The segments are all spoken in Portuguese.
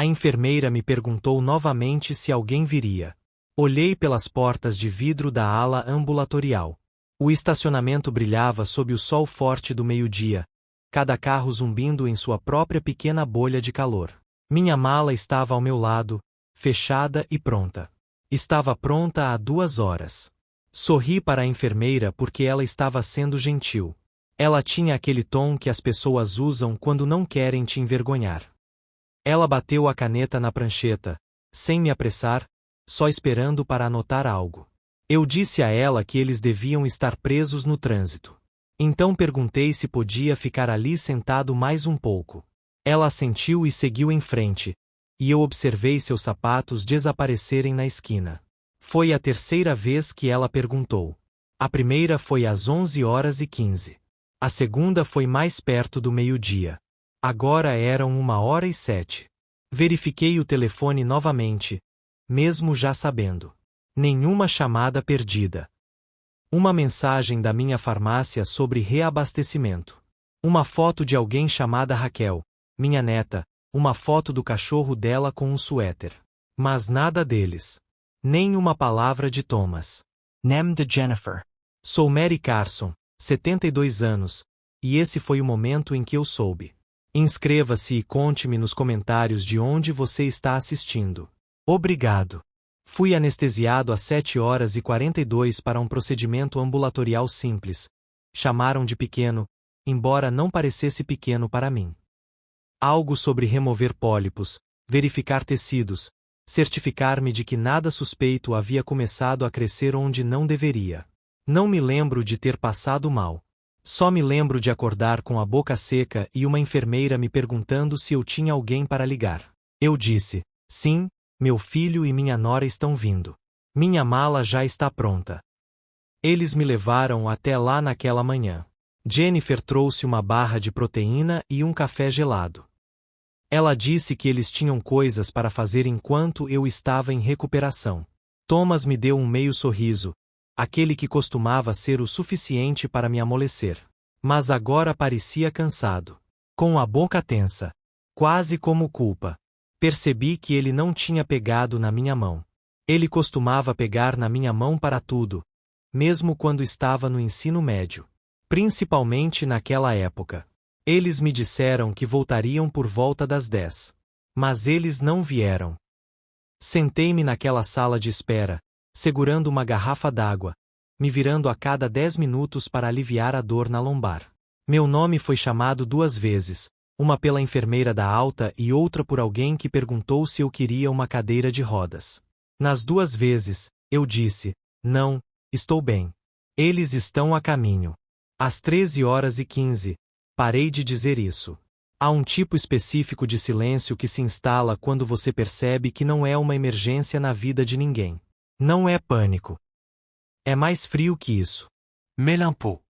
A enfermeira me perguntou novamente se alguém viria. Olhei pelas portas de vidro da ala ambulatorial. O estacionamento brilhava sob o sol forte do meio-dia, cada carro zumbindo em sua própria pequena bolha de calor. Minha mala estava ao meu lado, fechada e pronta. Estava pronta há 2 horas. Sorri para a enfermeira porque ela estava sendo gentil. Ela tinha aquele tom que as pessoas usam quando não querem te envergonhar. Ela bateu a caneta na prancheta, sem me apressar, só esperando para anotar algo. Eu disse a ela que eles deviam estar presos no trânsito. Então perguntei se podia ficar ali sentado mais um pouco. Ela assentiu e seguiu em frente, e eu observei seus sapatos desaparecerem na esquina. Foi a terceira vez que ela perguntou. A primeira foi às 11h15. A segunda foi mais perto do meio-dia. Agora eram 1h07. Verifiquei o telefone novamente, mesmo já sabendo. Nenhuma chamada perdida. Uma mensagem da minha farmácia sobre reabastecimento. Uma foto de alguém chamada Raquel, minha neta, uma foto do cachorro dela com um suéter. Mas nada deles. Nem uma palavra de Thomas. Nem de Jennifer. Sou Mary Carson, 72 anos, e esse foi o momento em que eu soube. Inscreva-se e conte-me nos comentários de onde você está assistindo. Obrigado. Fui anestesiado às 7h42 para um procedimento ambulatorial simples. Chamaram de pequeno, embora não parecesse pequeno para mim. Algo sobre remover pólipos, verificar tecidos, certificar-me de que nada suspeito havia começado a crescer onde não deveria. Não me lembro de ter passado mal. Só me lembro de acordar com a boca seca e uma enfermeira me perguntando se eu tinha alguém para ligar. Eu disse, sim, meu filho e minha nora estão vindo. Minha mala já está pronta. Eles me levaram até lá naquela manhã. Jennifer trouxe uma barra de proteína e um café gelado. Ela disse que eles tinham coisas para fazer enquanto eu estava em recuperação. Thomas me deu um meio sorriso, aquele que costumava ser o suficiente para me amolecer. Mas agora parecia cansado. Com a boca tensa. Quase como culpa. Percebi que ele não tinha pegado na minha mão. Ele costumava pegar na minha mão para tudo, mesmo quando estava no ensino médio. Principalmente naquela época. Eles me disseram que voltariam por volta das 10. Mas eles não vieram. Sentei-me naquela sala de espera, segurando uma garrafa d'água, me virando a cada 10 minutos para aliviar a dor na lombar. Meu nome foi chamado 2 vezes, uma pela enfermeira da alta e outra por alguém que perguntou se eu queria uma cadeira de rodas. Nas 2 vezes, eu disse, não, estou bem. Eles estão a caminho. Às 13h15, parei de dizer isso. Há um tipo específico de silêncio que se instala quando você percebe que não é uma emergência na vida de ninguém. Não é pânico. É mais frio que isso. Melampo.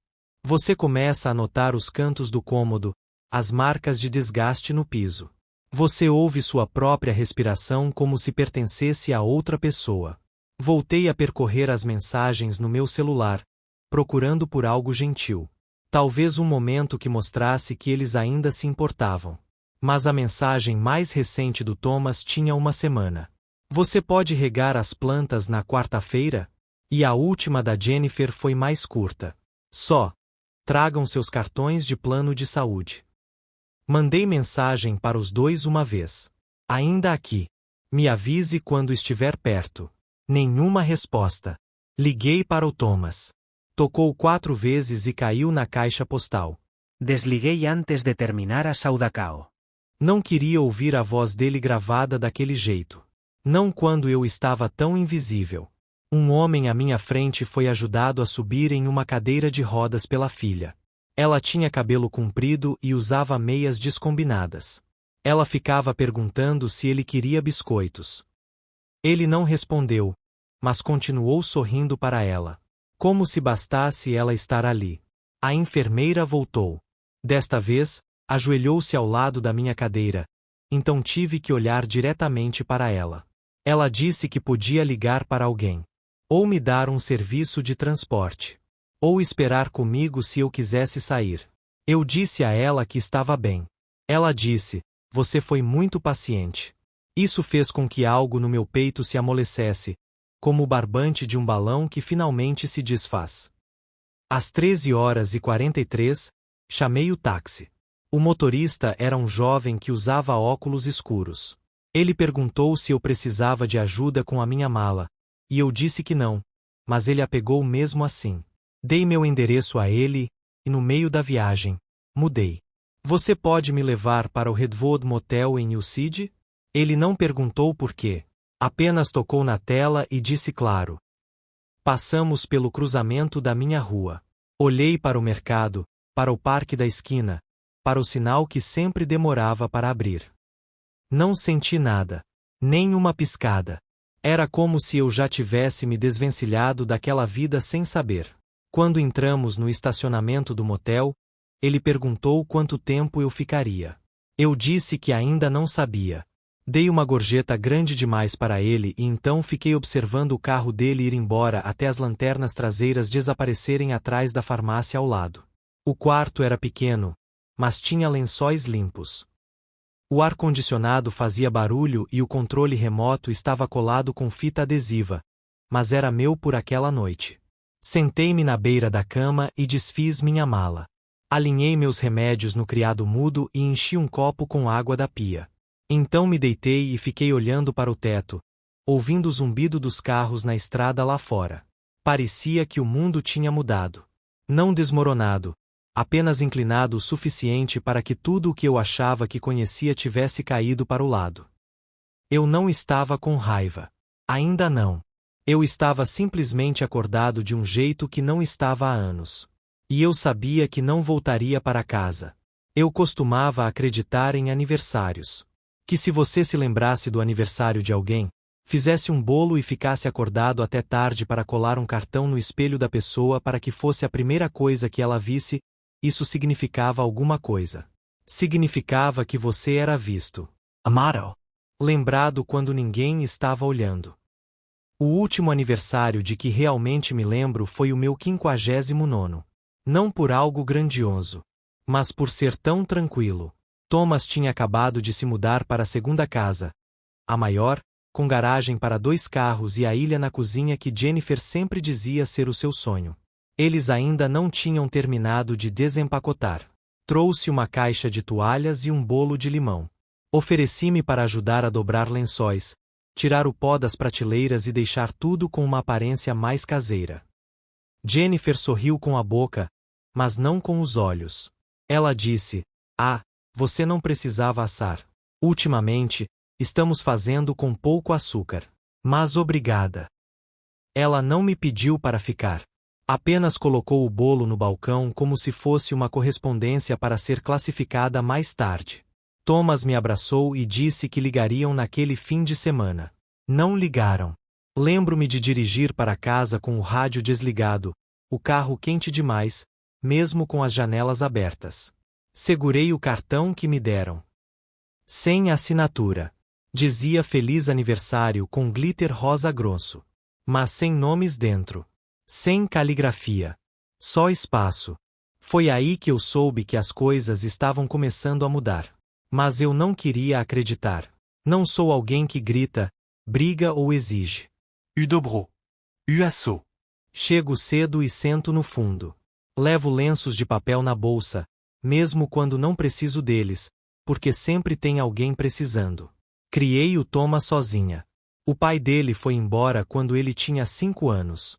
Você começa a notar os cantos do cômodo, as marcas de desgaste no piso. Você ouve sua própria respiração como se pertencesse a outra pessoa. Voltei a percorrer as mensagens no meu celular, procurando por algo gentil. Talvez um momento que mostrasse que eles ainda se importavam. Mas a mensagem mais recente do Thomas tinha 1 semana. Você pode regar as plantas na quarta-feira? E a última da Jennifer foi mais curta. Só. Tragam seus cartões de plano de saúde. Mandei mensagem para os 2 uma vez. Ainda aqui. Me avise quando estiver perto. Nenhuma resposta. Liguei para o Thomas. Tocou 4 vezes e caiu na caixa postal. Desliguei antes de terminar a Saudacao. Não queria ouvir a voz dele gravada daquele jeito. Não quando eu estava tão invisível. Um homem à minha frente foi ajudado a subir em uma cadeira de rodas pela filha. Ela tinha cabelo comprido e usava meias descombinadas. Ela ficava perguntando se ele queria biscoitos. Ele não respondeu, mas continuou sorrindo para ela. Como se bastasse ela estar ali. A enfermeira voltou. Desta vez, ajoelhou-se ao lado da minha cadeira, então tive que olhar diretamente para ela. Ela disse que podia ligar para alguém. Ou me dar um serviço de transporte. Ou esperar comigo se eu quisesse sair. Eu disse a ela que estava bem. Ela disse, você foi muito paciente. Isso fez com que algo no meu peito se amolecesse, como o barbante de um balão que finalmente se desfaz. Às 13h43, chamei o táxi. O motorista era um jovem que usava óculos escuros. Ele perguntou se eu precisava de ajuda com a minha mala, e eu disse que não, mas ele a pegou mesmo assim. Dei meu endereço a ele, e no meio da viagem, mudei. Você pode me levar para o Redwood Motel em New City? Ele não perguntou por quê. Apenas tocou na tela e disse claro. Passamos pelo cruzamento da minha rua. Olhei para o mercado, para o parque da esquina, para o sinal que sempre demorava para abrir. Não senti nada. Nem uma piscada. Era como se eu já tivesse me desvencilhado daquela vida sem saber. Quando entramos no estacionamento do motel, ele perguntou quanto tempo eu ficaria. Eu disse que ainda não sabia. Dei uma gorjeta grande demais para ele e então fiquei observando o carro dele ir embora até as lanternas traseiras desaparecerem atrás da farmácia ao lado. O quarto era pequeno, mas tinha lençóis limpos. O ar-condicionado fazia barulho e o controle remoto estava colado com fita adesiva, mas era meu por aquela noite. Sentei-me na beira da cama e desfiz minha mala. Alinhei meus remédios no criado mudo e enchi um copo com água da pia. Então me deitei e fiquei olhando para o teto, ouvindo o zumbido dos carros na estrada lá fora. Parecia que o mundo tinha mudado. Não desmoronado, apenas inclinado o suficiente para que tudo o que eu achava que conhecia tivesse caído para o lado. Eu não estava com raiva. Ainda não. Eu estava simplesmente acordado de um jeito que não estava há anos. E eu sabia que não voltaria para casa. Eu costumava acreditar em aniversários. Que se você se lembrasse do aniversário de alguém, fizesse um bolo e ficasse acordado até tarde para colar um cartão no espelho da pessoa para que fosse a primeira coisa que ela visse, isso significava alguma coisa. Significava que você era visto. Amado. Lembrado quando ninguém estava olhando. O último aniversário de que realmente me lembro foi o meu 59º. Não por algo grandioso, mas por ser tão tranquilo. Thomas tinha acabado de se mudar para a segunda casa, a maior, com garagem para 2 carros e a ilha na cozinha que Jennifer sempre dizia ser o seu sonho. Eles ainda não tinham terminado de desempacotar. Trouxe uma caixa de toalhas e um bolo de limão. Ofereci-me para ajudar a dobrar lençóis, tirar o pó das prateleiras e deixar tudo com uma aparência mais caseira. Jennifer sorriu com a boca, mas não com os olhos. Ela disse: "Ah, você não precisava assar. Ultimamente, estamos fazendo com pouco açúcar. Mas obrigada." Ela não me pediu para ficar. Apenas colocou o bolo no balcão como se fosse uma correspondência para ser classificada mais tarde. Thomas me abraçou e disse que ligariam naquele fim de semana. Não ligaram. Lembro-me de dirigir para casa com o rádio desligado, o carro quente demais, mesmo com as janelas abertas. Segurei o cartão que me deram. Sem assinatura. Dizia feliz aniversário com glitter rosa grosso. Mas sem nomes dentro. Sem caligrafia. Só espaço. Foi aí que eu soube que as coisas estavam começando a mudar. Mas eu não queria acreditar. Não sou alguém que grita, briga ou exige. U dobro. U asso. Chego cedo e sento no fundo. Levo lenços de papel na bolsa, mesmo quando não preciso deles, porque sempre tem alguém precisando. Criei o Thomas sozinha. O pai dele foi embora quando ele tinha 5 anos.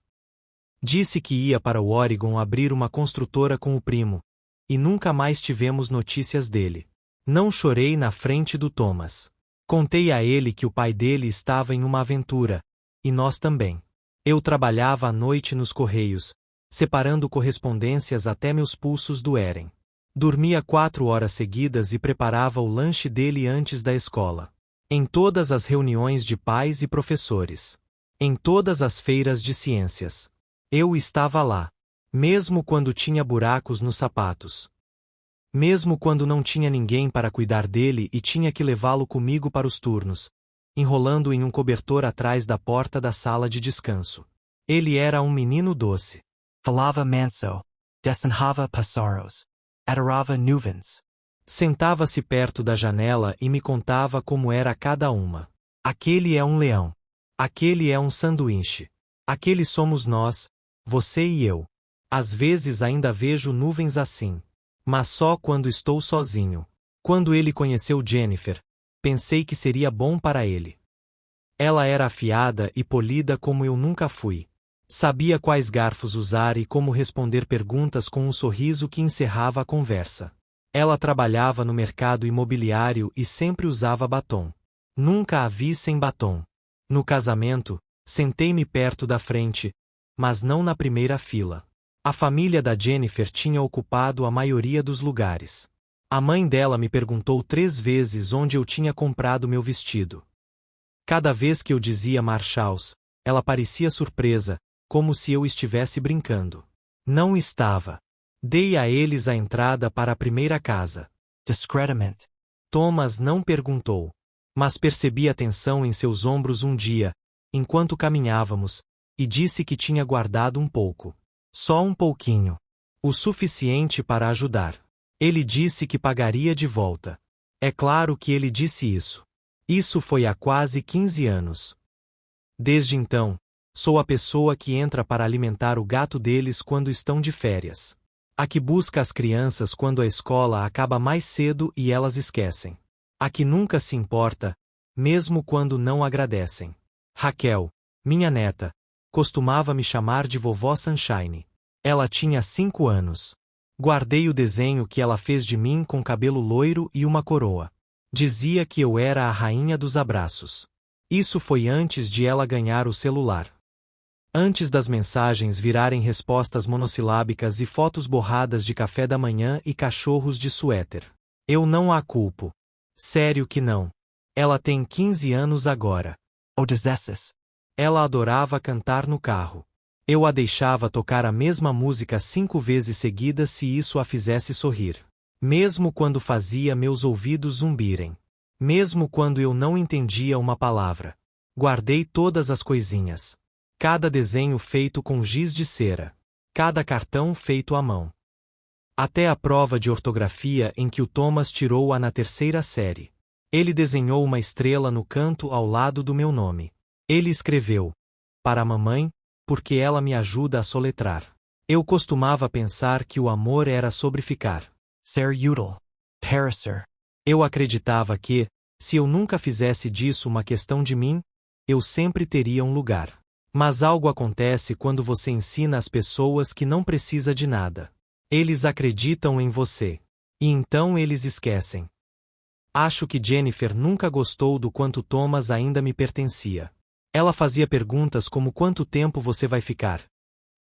Disse que ia para o Oregon abrir uma construtora com o primo, e nunca mais tivemos notícias dele. Não chorei na frente do Thomas. Contei a ele que o pai dele estava em uma aventura, e nós também. Eu trabalhava à noite nos correios, separando correspondências até meus pulsos doerem. Dormia 4 horas seguidas e preparava o lanche dele antes da escola. Em todas as reuniões de pais e professores. Em todas as feiras de ciências. Eu estava lá. Mesmo quando tinha buracos nos sapatos. Mesmo quando não tinha ninguém para cuidar dele e tinha que levá-lo comigo para os turnos, enrolando em um cobertor atrás da porta da sala de descanso. Ele era um menino doce. Falava manso. Desenhava pássaros. Adorava nuvens. Sentava-se perto da janela e me contava como era cada uma. Aquele é um leão. Aquele é um sanduíche. Aquele somos nós, você e eu. Às vezes ainda vejo nuvens assim. Mas só quando estou sozinho. Quando ele conheceu Jennifer, pensei que seria bom para ele. Ela era afiada e polida como eu nunca fui. Sabia quais garfos usar e como responder perguntas com um sorriso que encerrava a conversa. Ela trabalhava no mercado imobiliário e sempre usava batom. Nunca a vi sem batom. No casamento, sentei-me perto da frente, mas não na primeira fila. A família da Jennifer tinha ocupado a maioria dos lugares. A mãe dela me perguntou 3 vezes onde eu tinha comprado meu vestido. Cada vez que eu dizia Marshalls, ela parecia surpresa, como se eu estivesse brincando. Não estava. Dei a eles a entrada para a primeira casa. Discretamente. Thomas não perguntou. Mas percebi a tensão em seus ombros um dia, enquanto caminhávamos, e disse que tinha guardado um pouco. Só um pouquinho. O suficiente para ajudar. Ele disse que pagaria de volta. É claro que ele disse isso. Isso foi há quase 15 anos. Desde então, sou a pessoa que entra para alimentar o gato deles quando estão de férias. A que busca as crianças quando a escola acaba mais cedo e elas esquecem. A que nunca se importa, mesmo quando não agradecem. Raquel, minha neta, costumava me chamar de Vovó Sunshine. Ela tinha 5 anos. Guardei o desenho que ela fez de mim com cabelo loiro e uma coroa. Dizia que eu era a rainha dos abraços. Isso foi antes de ela ganhar o celular. Antes das mensagens virarem respostas monossilábicas e fotos borradas de café da manhã e cachorros de suéter. Eu não a culpo. Sério que não. Ela tem 15 anos agora. Ou 16. Ela adorava cantar no carro. Eu a deixava tocar a mesma música 5 vezes seguidas se isso a fizesse sorrir. Mesmo quando fazia meus ouvidos zumbirem. Mesmo quando eu não entendia uma palavra. Guardei todas as coisinhas. Cada desenho feito com giz de cera. Cada cartão feito à mão. Até a prova de ortografia em que o Thomas tirou-a na 3ª série. Ele desenhou uma estrela no canto ao lado do meu nome. Ele escreveu: para a mamãe, porque ela me ajuda a soletrar. Eu costumava pensar que o amor era sobre ficar. Ser útil. Parecer. Eu acreditava que, se eu nunca fizesse disso uma questão de mim, eu sempre teria um lugar. Mas algo acontece quando você ensina às pessoas que não precisa de nada. Eles acreditam em você. E então eles esquecem. Acho que Jennifer nunca gostou do quanto Thomas ainda me pertencia. Ela fazia perguntas como quanto tempo você vai ficar.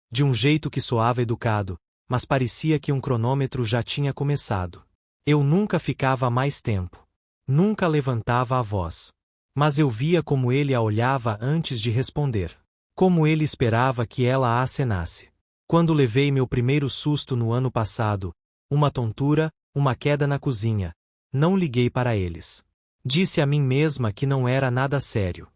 De um jeito que soava educado, mas parecia que um cronômetro já tinha começado. Eu nunca ficava mais tempo. Nunca levantava a voz. Mas eu via como ele a olhava antes de responder. Como ele esperava que ela a acenasse. Quando levei meu primeiro susto no ano passado, uma tontura, uma queda na cozinha, não liguei para eles. Disse a mim mesma que não era nada sério.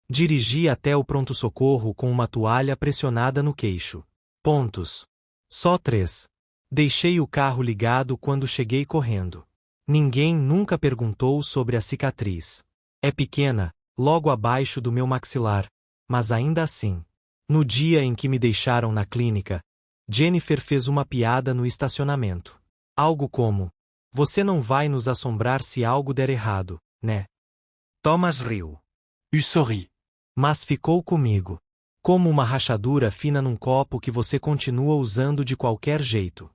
Dirigi até o pronto-socorro com uma toalha pressionada no queixo. Pontos. Só 3. Deixei o carro ligado quando cheguei correndo. Ninguém nunca perguntou sobre a cicatriz. É pequena, logo abaixo do meu maxilar, mas ainda assim. No dia em que me deixaram na clínica, Jennifer fez uma piada no estacionamento. Algo como: você não vai nos assombrar se algo der errado, né? Thomas riu. Eu sorri. Mas ficou comigo. Como uma rachadura fina num copo que você continua usando de qualquer jeito.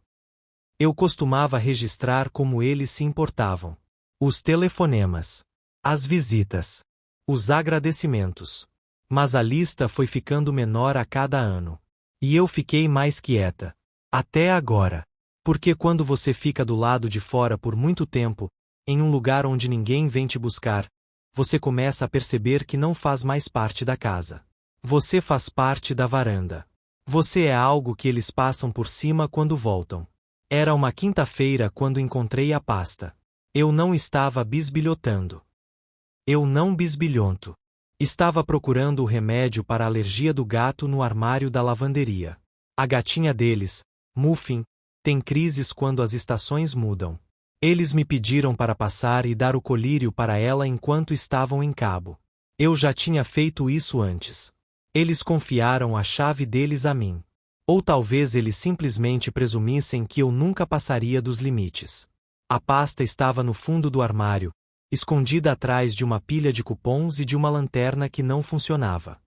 Eu costumava registrar como eles se importavam. Os telefonemas. As visitas. Os agradecimentos. Mas a lista foi ficando menor a cada ano. E eu fiquei mais quieta. Até agora. Porque quando você fica do lado de fora por muito tempo, em um lugar onde ninguém vem te buscar, você começa a perceber que não faz mais parte da casa. Você faz parte da varanda. Você é algo que eles passam por cima quando voltam. Era uma quinta-feira quando encontrei a pasta. Eu não estava bisbilhotando. Eu não bisbilhonto. Estava procurando o remédio para a alergia do gato no armário da lavanderia. A gatinha deles, Muffin, tem crises quando as estações mudam. Eles me pediram para passar e dar o colírio para ela enquanto estavam em Cabo. Eu já tinha feito isso antes. Eles confiaram a chave deles a mim. Ou talvez eles simplesmente presumissem que eu nunca passaria dos limites. A pasta estava no fundo do armário, escondida atrás de uma pilha de cupons e de uma lanterna que não funcionava.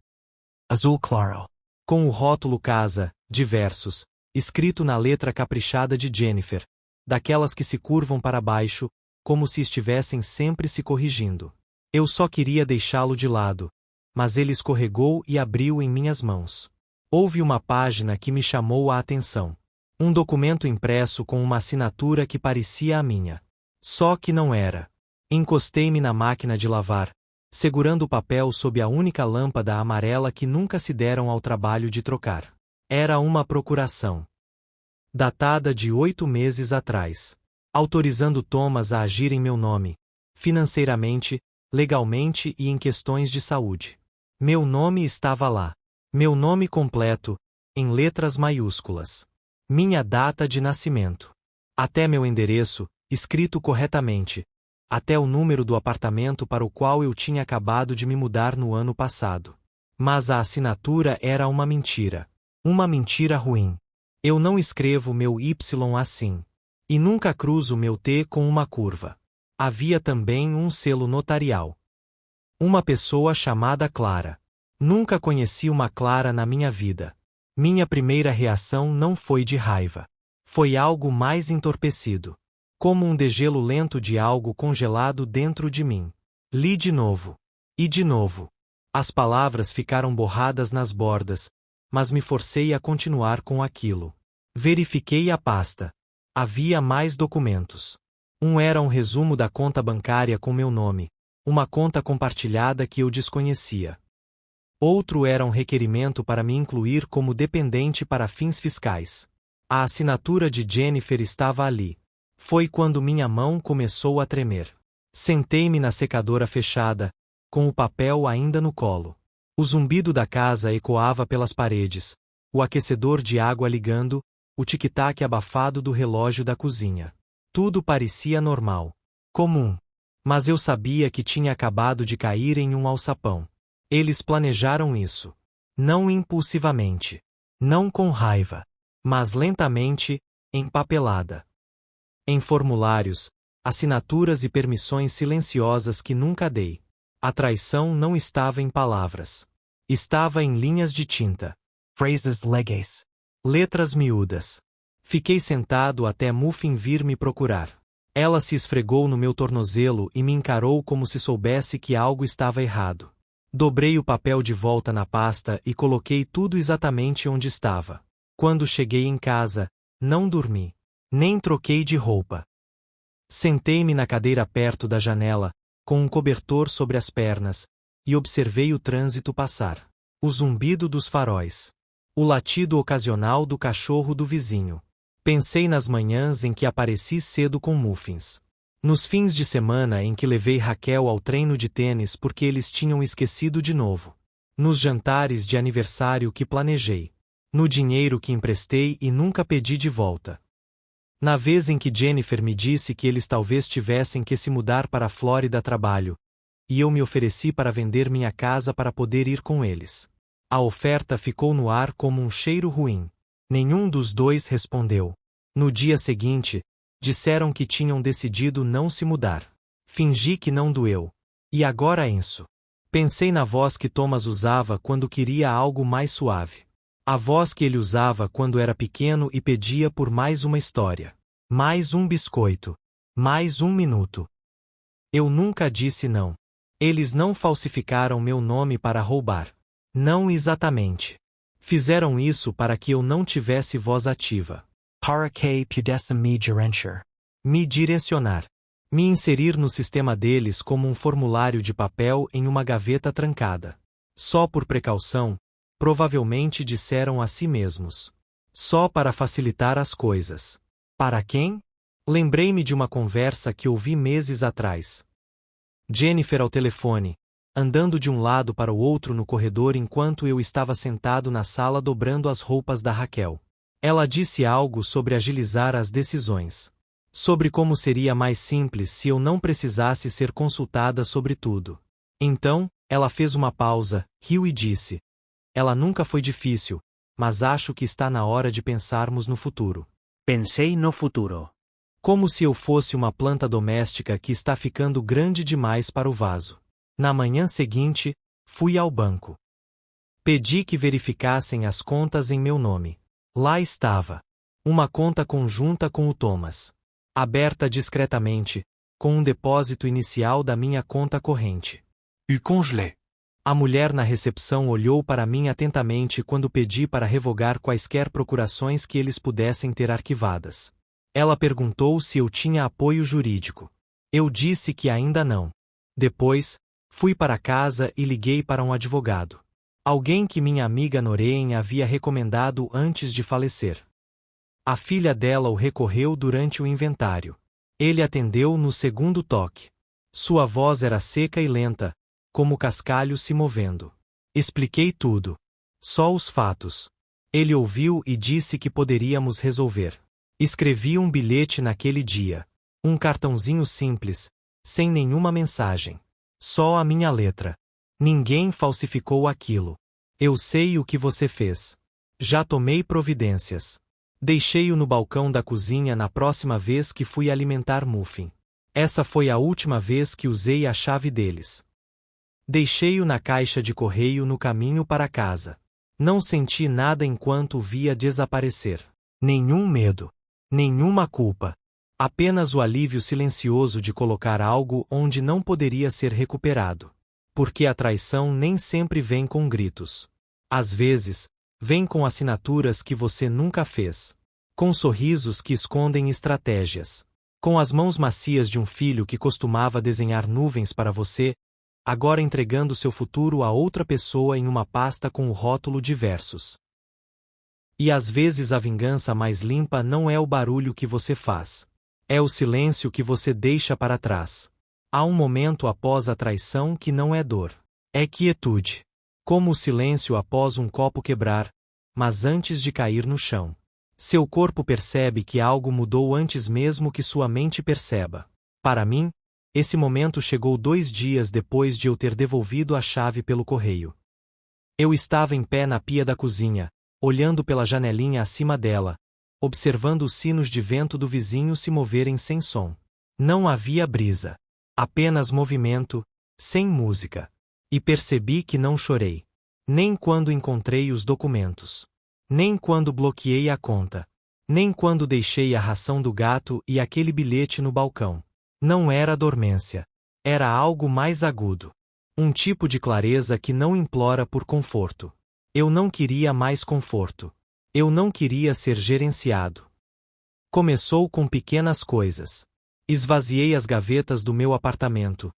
Azul claro. Com o rótulo Casa, Diversos, escrito na letra caprichada de Jennifer, daquelas que se curvam para baixo, como se estivessem sempre se corrigindo. Eu só queria deixá-lo de lado, mas ele escorregou e abriu em minhas mãos. Houve uma página que me chamou a atenção. Um documento impresso com uma assinatura que parecia a minha. Só que não era. Encostei-me na máquina de lavar, segurando o papel sob a única lâmpada amarela que nunca se deram ao trabalho de trocar. Era uma procuração. Datada de 8 meses atrás. Autorizando Thomas a agir em meu nome. Financeiramente, legalmente e em questões de saúde. Meu nome estava lá. Meu nome completo, em letras maiúsculas. Minha data de nascimento. Até meu endereço, escrito corretamente. Até o número do apartamento para o qual eu tinha acabado de me mudar no ano passado. Mas a assinatura era uma mentira. Uma mentira ruim. Eu não escrevo meu Y assim. E nunca cruzo meu T com uma curva. Havia também um selo notarial. Uma pessoa chamada Clara. Nunca conheci uma Clara na minha vida. Minha primeira reação não foi de raiva. Foi algo mais entorpecido. Como um degelo lento de algo congelado dentro de mim. Li de novo. E de novo. As palavras ficaram borradas nas bordas, mas me forcei a continuar com aquilo. Verifiquei a pasta. Havia mais documentos. Um era um resumo da conta bancária com meu nome. Uma conta compartilhada que eu desconhecia. Outro era um requerimento para me incluir como dependente para fins fiscais. A assinatura de Jennifer estava ali. Foi quando minha mão começou a tremer. Sentei-me na secadora fechada, com o papel ainda no colo. O zumbido da casa ecoava pelas paredes, o aquecedor de água ligando, o tic-tac abafado do relógio da cozinha. Tudo parecia normal. Comum. Mas eu sabia que tinha acabado de cair em um alçapão. Eles planejaram isso. Não impulsivamente. Não com raiva. Mas lentamente, empapelada. Em formulários, assinaturas e permissões silenciosas que nunca dei. A traição não estava em palavras. Estava em linhas de tinta. Phrases legais. Letras miúdas. Fiquei sentado até Muffin vir me procurar. Ela se esfregou no meu tornozelo e me encarou como se soubesse que algo estava errado. Dobrei o papel de volta na pasta e coloquei tudo exatamente onde estava. Quando cheguei em casa, não dormi. Nem troquei de roupa. Sentei-me na cadeira perto da janela, com um cobertor sobre as pernas, e observei o trânsito passar. O zumbido dos faróis. O latido ocasional do cachorro do vizinho. Pensei nas manhãs em que apareci cedo com muffins. Nos fins de semana em que levei Raquel ao treino de tênis porque eles tinham esquecido de novo. Nos jantares de aniversário que planejei. No dinheiro que emprestei e nunca pedi de volta. Na vez em que Jennifer me disse que eles talvez tivessem que se mudar para a Flórida a trabalho, e eu me ofereci para vender minha casa para poder ir com eles. A oferta ficou no ar como um cheiro ruim. Nenhum dos dois respondeu. No dia seguinte, disseram que tinham decidido não se mudar. Fingi que não doeu. E agora Enzo. Pensei na voz que Thomas usava quando queria algo mais suave. A voz que ele usava quando era pequeno e pedia por mais uma história. Mais um biscoito. Mais um minuto. Eu nunca disse não. Eles não falsificaram meu nome para roubar. Não exatamente. Fizeram isso para que eu não tivesse voz ativa. Para que pudessem me gerenciar. Me direcionar. Me inserir no sistema deles como um formulário de papel em uma gaveta trancada. Só por precaução, provavelmente disseram a si mesmos. Só para facilitar as coisas. Para quem? Lembrei-me de uma conversa que ouvi meses atrás. Jennifer ao telefone, andando de um lado para o outro no corredor enquanto eu estava sentado na sala dobrando as roupas da Raquel. Ela disse algo sobre agilizar as decisões. Sobre como seria mais simples se eu não precisasse ser consultada sobre tudo. Então, ela fez uma pausa, riu e disse: Ela nunca foi difícil, mas acho que está na hora de pensarmos no futuro. Pensei no futuro. Como se eu fosse uma planta doméstica que está ficando grande demais para o vaso. Na manhã seguinte, fui ao banco. Pedi que verificassem as contas em meu nome. Lá estava. Uma conta conjunta com o Thomas. Aberta discretamente, com um depósito inicial da minha conta corrente. U congelé. A mulher na recepção olhou para mim atentamente quando pedi para revogar quaisquer procurações que eles pudessem ter arquivadas. Ela perguntou se eu tinha apoio jurídico. Eu disse que ainda não. Depois, fui para casa e liguei para um advogado. Alguém que minha amiga Noreen havia recomendado antes de falecer. A filha dela o recorreu durante o inventário. Ele atendeu no segundo toque. Sua voz era seca e lenta, como o cascalho se movendo. Expliquei tudo. Só os fatos. Ele ouviu e disse que poderíamos resolver. Escrevi um bilhete naquele dia. Um cartãozinho simples, sem nenhuma mensagem. Só a minha letra. Ninguém falsificou aquilo. Eu sei o que você fez. Já tomei providências. Deixei-o no balcão da cozinha na próxima vez que fui alimentar Muffin. Essa foi a última vez que usei a chave deles. Deixei-o na caixa de correio no caminho para casa. Não senti nada enquanto o via desaparecer. Nenhum medo. Nenhuma culpa. Apenas o alívio silencioso de colocar algo onde não poderia ser recuperado. Porque a traição nem sempre vem com gritos. Às vezes, vem com assinaturas que você nunca fez. Com sorrisos que escondem estratégias. Com as mãos macias de um filho que costumava desenhar nuvens para você, agora entregando seu futuro a outra pessoa em uma pasta com o rótulo de versos. E às vezes a vingança mais limpa não é o barulho que você faz. É o silêncio que você deixa para trás. Há um momento após a traição que não é dor. É quietude. Como o silêncio após um copo quebrar, mas antes de cair no chão. Seu corpo percebe que algo mudou antes mesmo que sua mente perceba. Para mim, esse momento chegou 2 dias depois de eu ter devolvido a chave pelo correio. Eu estava em pé na pia da cozinha, olhando pela janelinha acima dela, observando os sinos de vento do vizinho se moverem sem som. Não havia brisa. Apenas movimento, sem música. E percebi que não chorei. Nem quando encontrei os documentos. Nem quando bloqueei a conta. Nem quando deixei a ração do gato e aquele bilhete no balcão. Não era dormência. Era algo mais agudo. Um tipo de clareza que não implora por conforto. Eu não queria mais conforto. Eu não queria ser gerenciado. Começou com pequenas coisas. Esvaziei as gavetas do meu apartamento.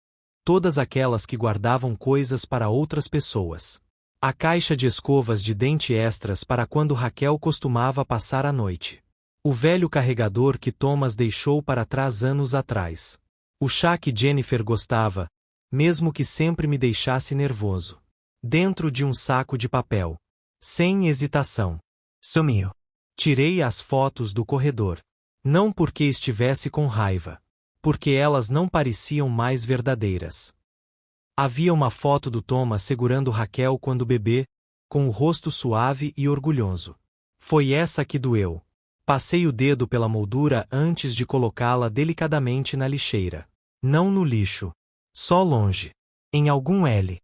Todas aquelas que guardavam coisas para outras pessoas. A caixa de escovas de dente extras para quando Raquel costumava passar a noite. O velho carregador que Thomas deixou para trás anos atrás. O chá que Jennifer gostava, mesmo que sempre me deixasse nervoso. Dentro de um saco de papel. Sem hesitação. Sumiu. Tirei as fotos do corredor. Não porque estivesse com raiva. Porque elas não pareciam mais verdadeiras. Havia uma foto do Thomas segurando Raquel quando bebê, com o rosto suave e orgulhoso. Foi essa que doeu. Passei o dedo pela moldura antes de colocá-la delicadamente na lixeira. Não no lixo. Só longe. Em algum L.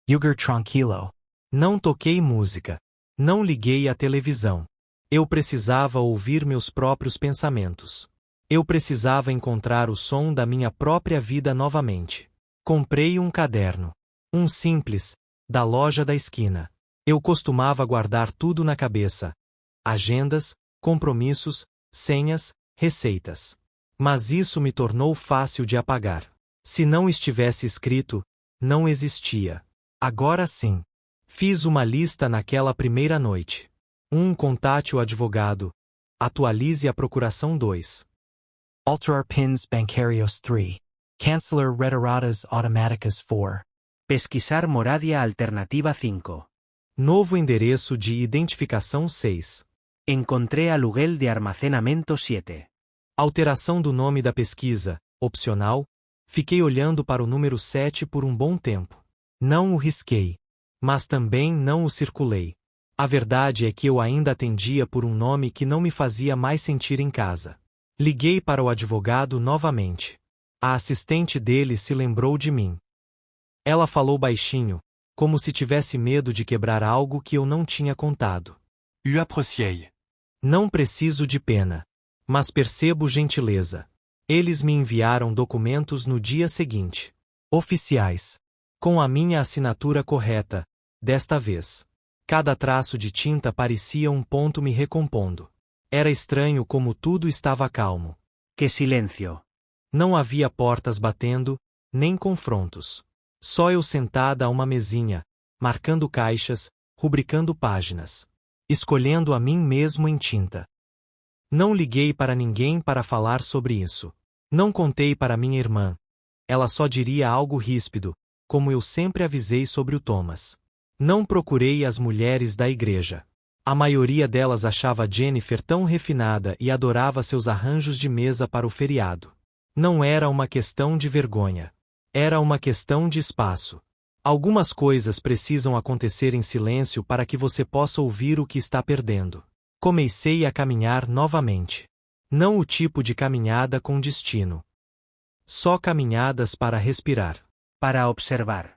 Yuger tranquilo. Não toquei música. Não liguei a televisão. Eu precisava ouvir meus próprios pensamentos. Eu precisava encontrar o som da minha própria vida novamente. Comprei um caderno. Um simples, da loja da esquina. Eu costumava guardar tudo na cabeça. Agendas, compromissos, senhas, receitas. Mas isso me tornou fácil de apagar. Se não estivesse escrito, não existia. Agora sim. Fiz uma lista naquela primeira noite. Contate o advogado. Atualize a procuração 2. Alterar pins bancarios 3. Cancelar retiradas automáticas 4. Pesquisar moradia alternativa 5. Novo endereço de identificação 6. Encontré aluguel de almacenamiento 7. Alteração do nome da pesquisa, opcional. Fiquei olhando para o número 7 por um bom tempo. Não o risquei. Mas também não o circulei. A verdade é que eu ainda atendia por um nome que não me fazia mais sentir em casa. Liguei para o advogado novamente. A assistente dele se lembrou de mim. Ela falou baixinho, como se tivesse medo de quebrar algo que eu não tinha contado. Eu apreciei. Não preciso de pena. Mas percebo gentileza. Eles me enviaram documentos no dia seguinte. Oficiais. Com a minha assinatura correta, desta vez. Cada traço de tinta parecia um ponto me recompondo. Era estranho como tudo estava calmo. ¡Qué silencio! Não havia portas batendo, nem confrontos. Só eu sentada a uma mesinha, marcando caixas, rubricando páginas. Escolhendo a mim mesmo em tinta. Não liguei para ninguém para falar sobre isso. Não contei para minha irmã. Ela só diria algo ríspido, como eu sempre avisei sobre o Thomas. Não procurei as mulheres da igreja. A maioria delas achava Jennifer tão refinada e adorava seus arranjos de mesa para o feriado. Não era uma questão de vergonha. Era uma questão de espaço. Algumas coisas precisam acontecer em silêncio para que você possa ouvir o que está perdendo. Comecei a caminhar novamente. Não o tipo de caminhada com destino. Só caminhadas para respirar. Para observar.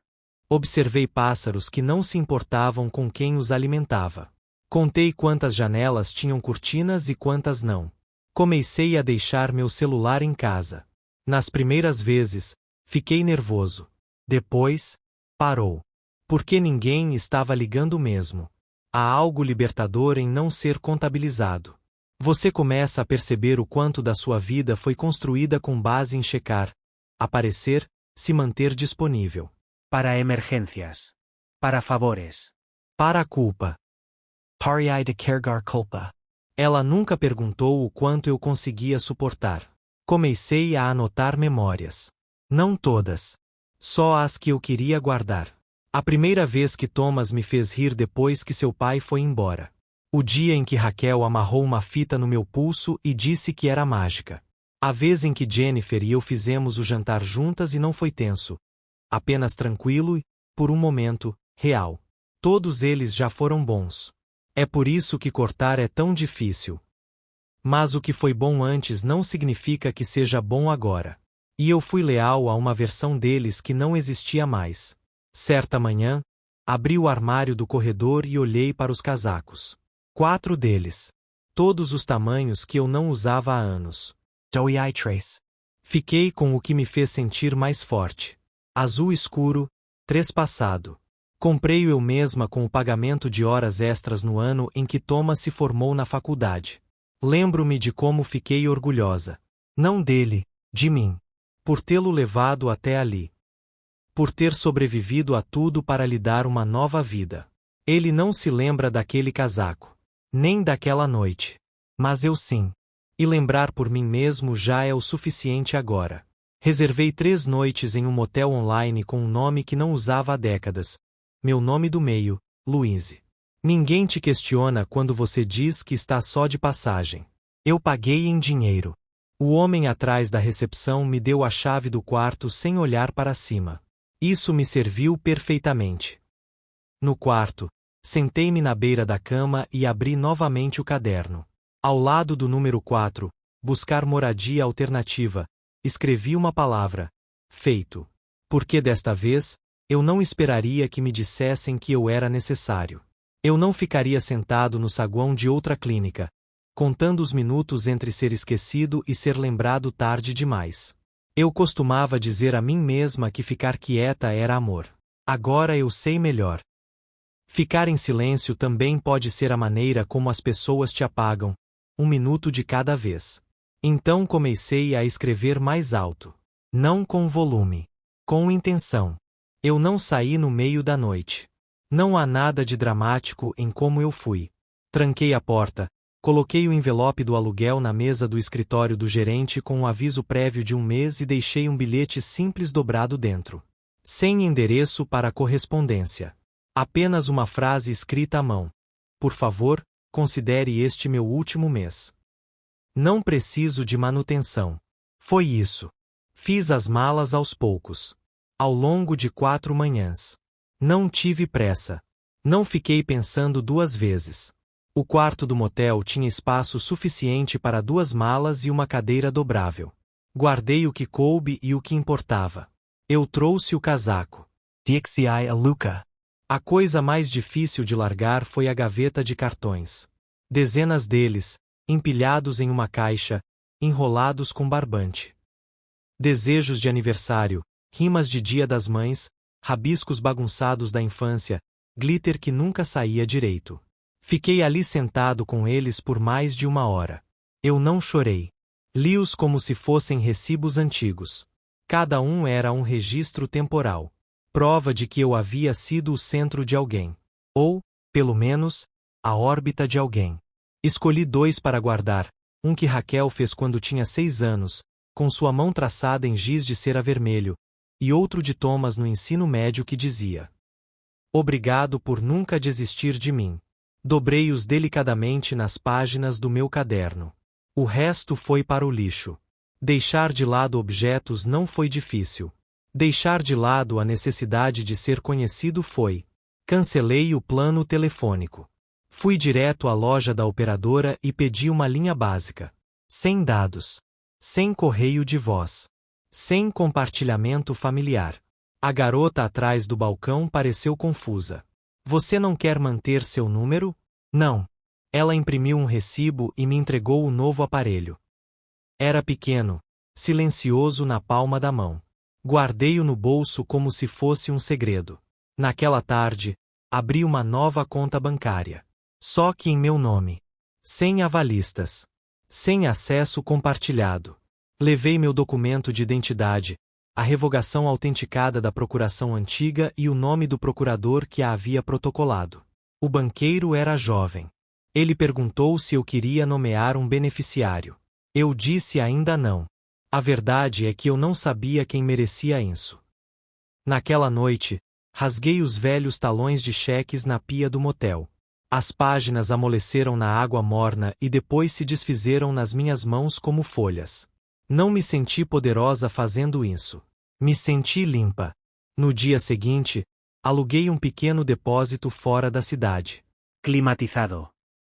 Observei pássaros que não se importavam com quem os alimentava. Contei quantas janelas tinham cortinas e quantas não. Comecei a deixar meu celular em casa. Nas primeiras vezes, fiquei nervoso. Depois, parou. Porque ninguém estava ligando mesmo. Há algo libertador em não ser contabilizado. Você começa a perceber o quanto da sua vida foi construída com base em checar, aparecer, se manter disponível. Para emergências. Para favores. Para a culpa. Pari de carregar culpa. Ela nunca perguntou o quanto eu conseguia suportar. Comecei a anotar memórias. Não todas. Só as que eu queria guardar. A primeira vez que Thomas me fez rir depois que seu pai foi embora. O dia em que Raquel amarrou uma fita no meu pulso e disse que era mágica. A vez em que Jennifer e eu fizemos o jantar juntas e não foi tenso. Apenas tranquilo e, por um momento, real. Todos eles já foram bons. É por isso que cortar é tão difícil. Mas o que foi bom antes não significa que seja bom agora. E eu fui leal a uma versão deles que não existia mais. Certa manhã, abri o armário do corredor e olhei para os casacos. 4 deles. Todos os tamanhos que eu não usava há anos. Doi Trace. Fiquei com o que me fez sentir mais forte. Azul escuro, trespassado. Comprei-o eu mesma com o pagamento de horas extras no ano em que Thomas se formou na faculdade. Lembro-me de como fiquei orgulhosa. Não dele, de mim. Por tê-lo levado até ali. Por ter sobrevivido a tudo para lhe dar uma nova vida. Ele não se lembra daquele casaco. Nem daquela noite. Mas eu sim. E lembrar por mim mesmo já é o suficiente agora. Reservei 3 noites em um motel online com um nome que não usava há décadas. Meu nome do meio, Louise. Ninguém te questiona quando você diz que está só de passagem. Eu paguei em dinheiro. O homem atrás da recepção me deu a chave do quarto sem olhar para cima. Isso me serviu perfeitamente. No quarto, sentei-me na beira da cama e abri novamente o caderno. Ao lado do número 4, buscar moradia alternativa, escrevi uma palavra. Feito. Porque desta vez, eu não esperaria que me dissessem que eu era necessário. Eu não ficaria sentado no saguão de outra clínica, contando os minutos entre ser esquecido e ser lembrado tarde demais. Eu costumava dizer a mim mesma que ficar quieta era amor. Agora eu sei melhor. Ficar em silêncio também pode ser a maneira como as pessoas te apagam, 1 minuto de cada vez. Então comecei a escrever mais alto. Não com volume. Com intenção. Eu não saí no meio da noite. Não há nada de dramático em como eu fui. Tranquei a porta, coloquei o envelope do aluguel na mesa do escritório do gerente com um aviso prévio de 1 mês e deixei um bilhete simples dobrado dentro. Sem endereço para a correspondência. Apenas uma frase escrita à mão. Por favor, considere este meu último mês. Não preciso de manutenção. Foi isso. Fiz as malas aos poucos. Ao longo de 4 manhãs. Não tive pressa. Não fiquei pensando 2 vezes. O quarto do motel tinha espaço suficiente para 2 malas e uma cadeira dobrável. Guardei o que coube e o que importava. Eu trouxe o casaco. Dixie a Luca. A coisa mais difícil de largar foi a gaveta de cartões. Dezenas deles, empilhados em uma caixa, enrolados com barbante. Desejos de aniversário, rimas de Dia das Mães, rabiscos bagunçados da infância, glitter que nunca saía direito. Fiquei ali sentado com eles por mais de 1 hora. Eu não chorei. Li-os como se fossem recibos antigos. Cada um era um registro temporal. Prova de que eu havia sido o centro de alguém. Ou, pelo menos, a órbita de alguém. Escolhi 2 para guardar, um que Raquel fez quando tinha 6 anos, com sua mão traçada em giz de cera vermelho, e outro de Thomas no ensino médio que dizia: Obrigado por nunca desistir de mim. Dobrei-os delicadamente nas páginas do meu caderno. O resto foi para o lixo. Deixar de lado objetos não foi difícil. Deixar de lado a necessidade de ser conhecido foi. Cancelei o plano telefônico. Fui direto à loja da operadora e pedi uma linha básica. Sem dados. Sem correio de voz. Sem compartilhamento familiar. A garota atrás do balcão pareceu confusa. Você não quer manter seu número? Não. Ela imprimiu um recibo e me entregou o novo aparelho. Era pequeno, silencioso na palma da mão. Guardei-o no bolso como se fosse um segredo. Naquela tarde, abri uma nova conta bancária. Só que em meu nome. Sem avalistas. Sem acesso compartilhado. Levei meu documento de identidade, a revogação autenticada da procuração antiga e o nome do procurador que a havia protocolado. O banqueiro era jovem. Ele perguntou se eu queria nomear um beneficiário. Eu disse ainda não. A verdade é que eu não sabia quem merecia isso. Naquela noite, rasguei os velhos talões de cheques na pia do motel. As páginas amoleceram na água morna e depois se desfizeram nas minhas mãos como folhas. Não me senti poderosa fazendo isso. Me senti limpa. No dia seguinte, aluguei um pequeno depósito fora da cidade. Climatizado.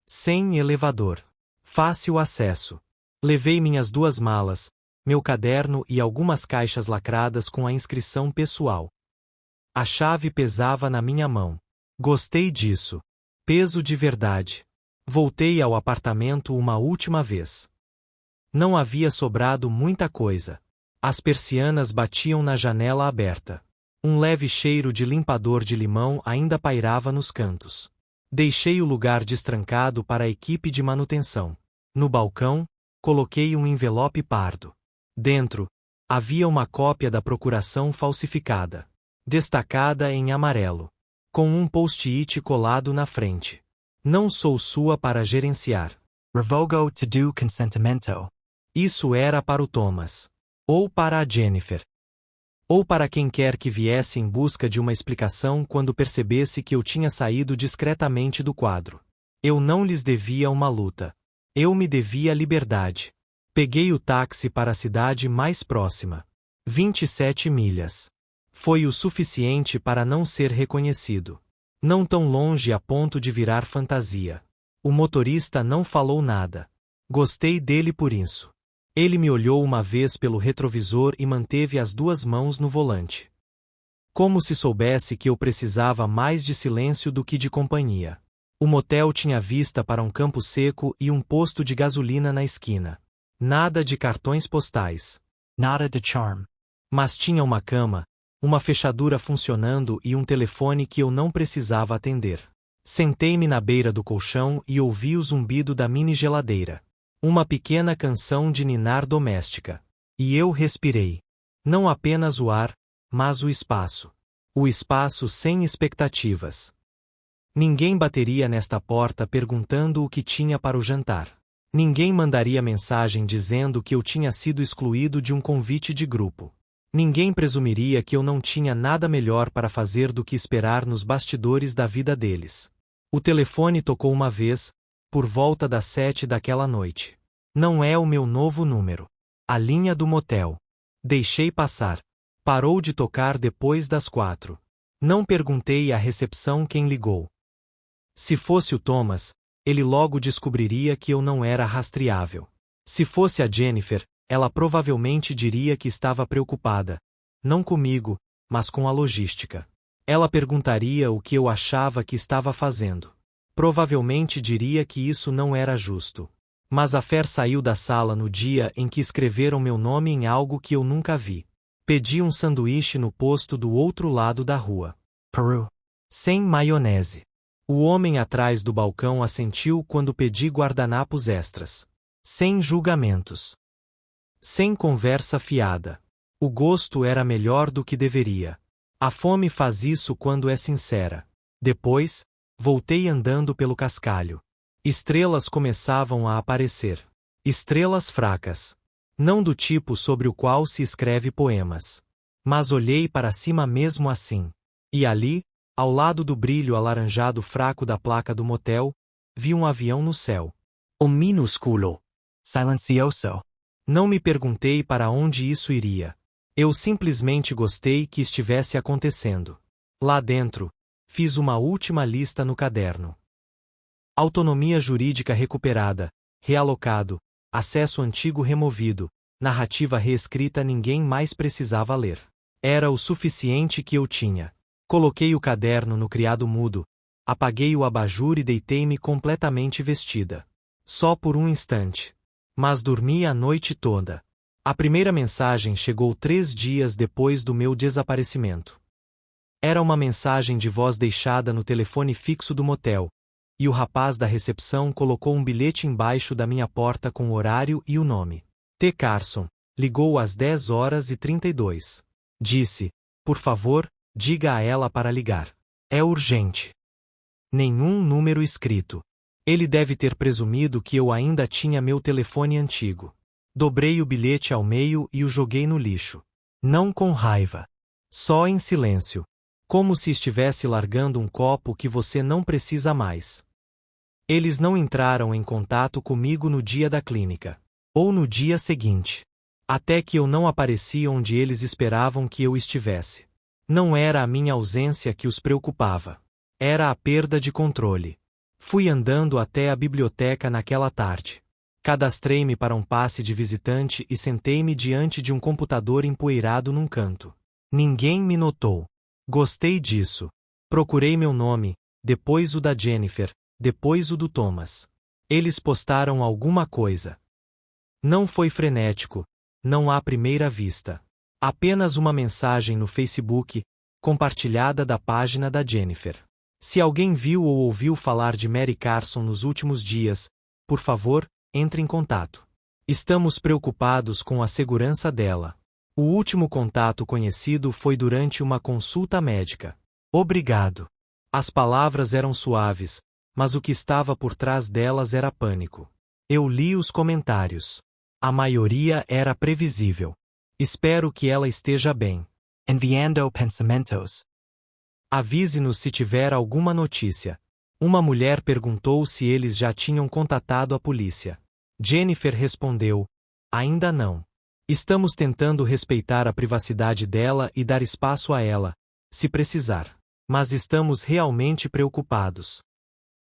Sem elevador. Fácil acesso. Levei minhas 2 malas, meu caderno e algumas caixas lacradas com a inscrição pessoal. A chave pesava na minha mão. Gostei disso. Peso de verdade. Voltei ao apartamento uma última vez. Não havia sobrado muita coisa. As persianas batiam na janela aberta. Um leve cheiro de limpador de limão ainda pairava nos cantos. Deixei o lugar destrancado para a equipe de manutenção. No balcão, coloquei um envelope pardo. Dentro, havia uma cópia da procuração falsificada, destacada em amarelo, com um post-it colado na frente. Não sou sua para gerenciar. Revogo to do consentimento. Isso era para o Thomas. Ou para a Jennifer. Ou para quem quer que viesse em busca de uma explicação quando percebesse que eu tinha saído discretamente do quadro. Eu não lhes devia uma luta. Eu me devia liberdade. Peguei o táxi para a cidade mais próxima. 27 milhas. Foi o suficiente para não ser reconhecido. Não tão longe a ponto de virar fantasia. O motorista não falou nada. Gostei dele por isso. Ele me olhou uma vez pelo retrovisor e manteve as 2 mãos no volante. Como se soubesse que eu precisava mais de silêncio do que de companhia. O motel tinha vista para um campo seco e um posto de gasolina na esquina. Nada de cartões postais. Nada de charm. Mas tinha uma cama, uma fechadura funcionando e um telefone que eu não precisava atender. Sentei-me na beira do colchão e ouvi o zumbido da mini geladeira. Uma pequena canção de ninar doméstica. E eu respirei. Não apenas o ar, mas o espaço. O espaço sem expectativas. Ninguém bateria nesta porta perguntando o que tinha para o jantar. Ninguém mandaria mensagem dizendo que eu tinha sido excluído de um convite de grupo. Ninguém presumiria que eu não tinha nada melhor para fazer do que esperar nos bastidores da vida deles. O telefone tocou uma vez, por volta das 7 daquela noite. Não é o meu novo número. A linha do motel. Deixei passar. Parou de tocar depois das 4. Não perguntei à recepção quem ligou. Se fosse o Thomas, ele logo descobriria que eu não era rastreável. Se fosse a Jennifer, ela provavelmente diria que estava preocupada, não comigo, mas com a logística. Ela perguntaria o que eu achava que estava fazendo. Provavelmente diria que isso não era justo. Mas a Fer saiu da sala no dia em que escreveram meu nome em algo que eu nunca vi. Pedi um sanduíche no posto do outro lado da rua. Peru. Sem maionese. O homem atrás do balcão assentiu quando pedi guardanapos extras. Sem julgamentos. Sem conversa fiada. O gosto era melhor do que deveria. A fome faz isso quando é sincera. Depois, voltei andando pelo cascalho. Estrelas começavam a aparecer. Estrelas fracas. Não do tipo sobre o qual se escreve poemas. Mas olhei para cima mesmo assim. E ali, ao lado do brilho alaranjado fraco da placa do motel, vi um avião no céu. O minúsculo. Silencioso. Não me perguntei para onde isso iria. Eu simplesmente gostei que estivesse acontecendo. Lá dentro, fiz uma última lista no caderno. Autonomia jurídica recuperada, realocado, acesso antigo removido, narrativa reescrita. Ninguém mais precisava ler. Era o suficiente que eu tinha. Coloquei o caderno no criado mudo, apaguei o abajur e deitei-me completamente vestida. Só por um instante. Mas dormi a noite toda. A primeira mensagem chegou 3 dias depois do meu desaparecimento. Era uma mensagem de voz deixada no telefone fixo do motel, e o rapaz da recepção colocou um bilhete embaixo da minha porta com o horário e o nome. T. Carson, ligou às 10h32. Disse, por favor, diga a ela para ligar. É urgente. Nenhum número escrito. Ele deve ter presumido que eu ainda tinha meu telefone antigo. Dobrei o bilhete ao meio e o joguei no lixo. Não com raiva. Só em silêncio. Como se estivesse largando um copo que você não precisa mais. Eles não entraram em contato comigo no dia da clínica. Ou no dia seguinte. Até que eu não apareci onde eles esperavam que eu estivesse. Não era a minha ausência que os preocupava. Era a perda de controle. Fui andando até a biblioteca naquela tarde. Cadastrei-me para um passe de visitante e sentei-me diante de um computador empoeirado num canto. Ninguém me notou. Gostei disso. Procurei meu nome, depois o da Jennifer, depois o do Thomas. Eles postaram alguma coisa. Não foi frenético, não à primeira vista. Apenas uma mensagem no Facebook, compartilhada da página da Jennifer. Se alguém viu ou ouviu falar de Mary Carson nos últimos dias, por favor, entre em contato. Estamos preocupados com a segurança dela. O último contato conhecido foi durante uma consulta médica. Obrigado. As palavras eram suaves, mas o que estava por trás delas era pânico. Eu li os comentários. A maioria era previsível. Espero que ela esteja bem. Enviando pensamentos. Avise-nos se tiver alguma notícia. Uma mulher perguntou se eles já tinham contatado a polícia. Jennifer respondeu: ainda não. Estamos tentando respeitar a privacidade dela e dar espaço a ela, se precisar. Mas estamos realmente preocupados.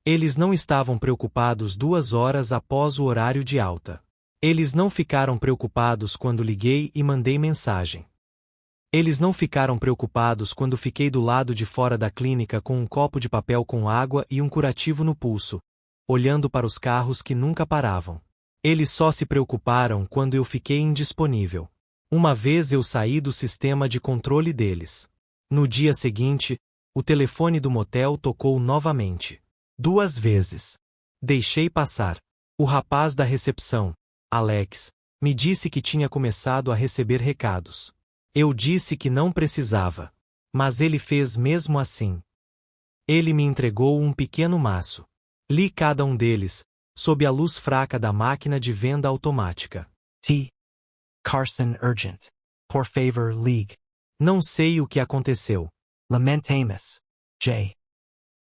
Eles não estavam preocupados 2 horas após o horário de alta. Eles não ficaram preocupados quando liguei e mandei mensagem. Eles não ficaram preocupados quando fiquei do lado de fora da clínica com um copo de papel com água e um curativo no pulso, olhando para os carros que nunca paravam. Eles só se preocuparam quando eu fiquei indisponível. Uma vez eu saí do sistema de controle deles. No dia seguinte, o telefone do motel tocou novamente. 2 vezes. Deixei passar. O rapaz da recepção, Alex, me disse que tinha começado a receber recados. Eu disse que não precisava. Mas ele fez mesmo assim. Ele me entregou um pequeno maço. Li cada um deles, sob a luz fraca da máquina de venda automática. T. Carson urgent. Por favor, ligue. Não sei o que aconteceu. Lamentamos. J.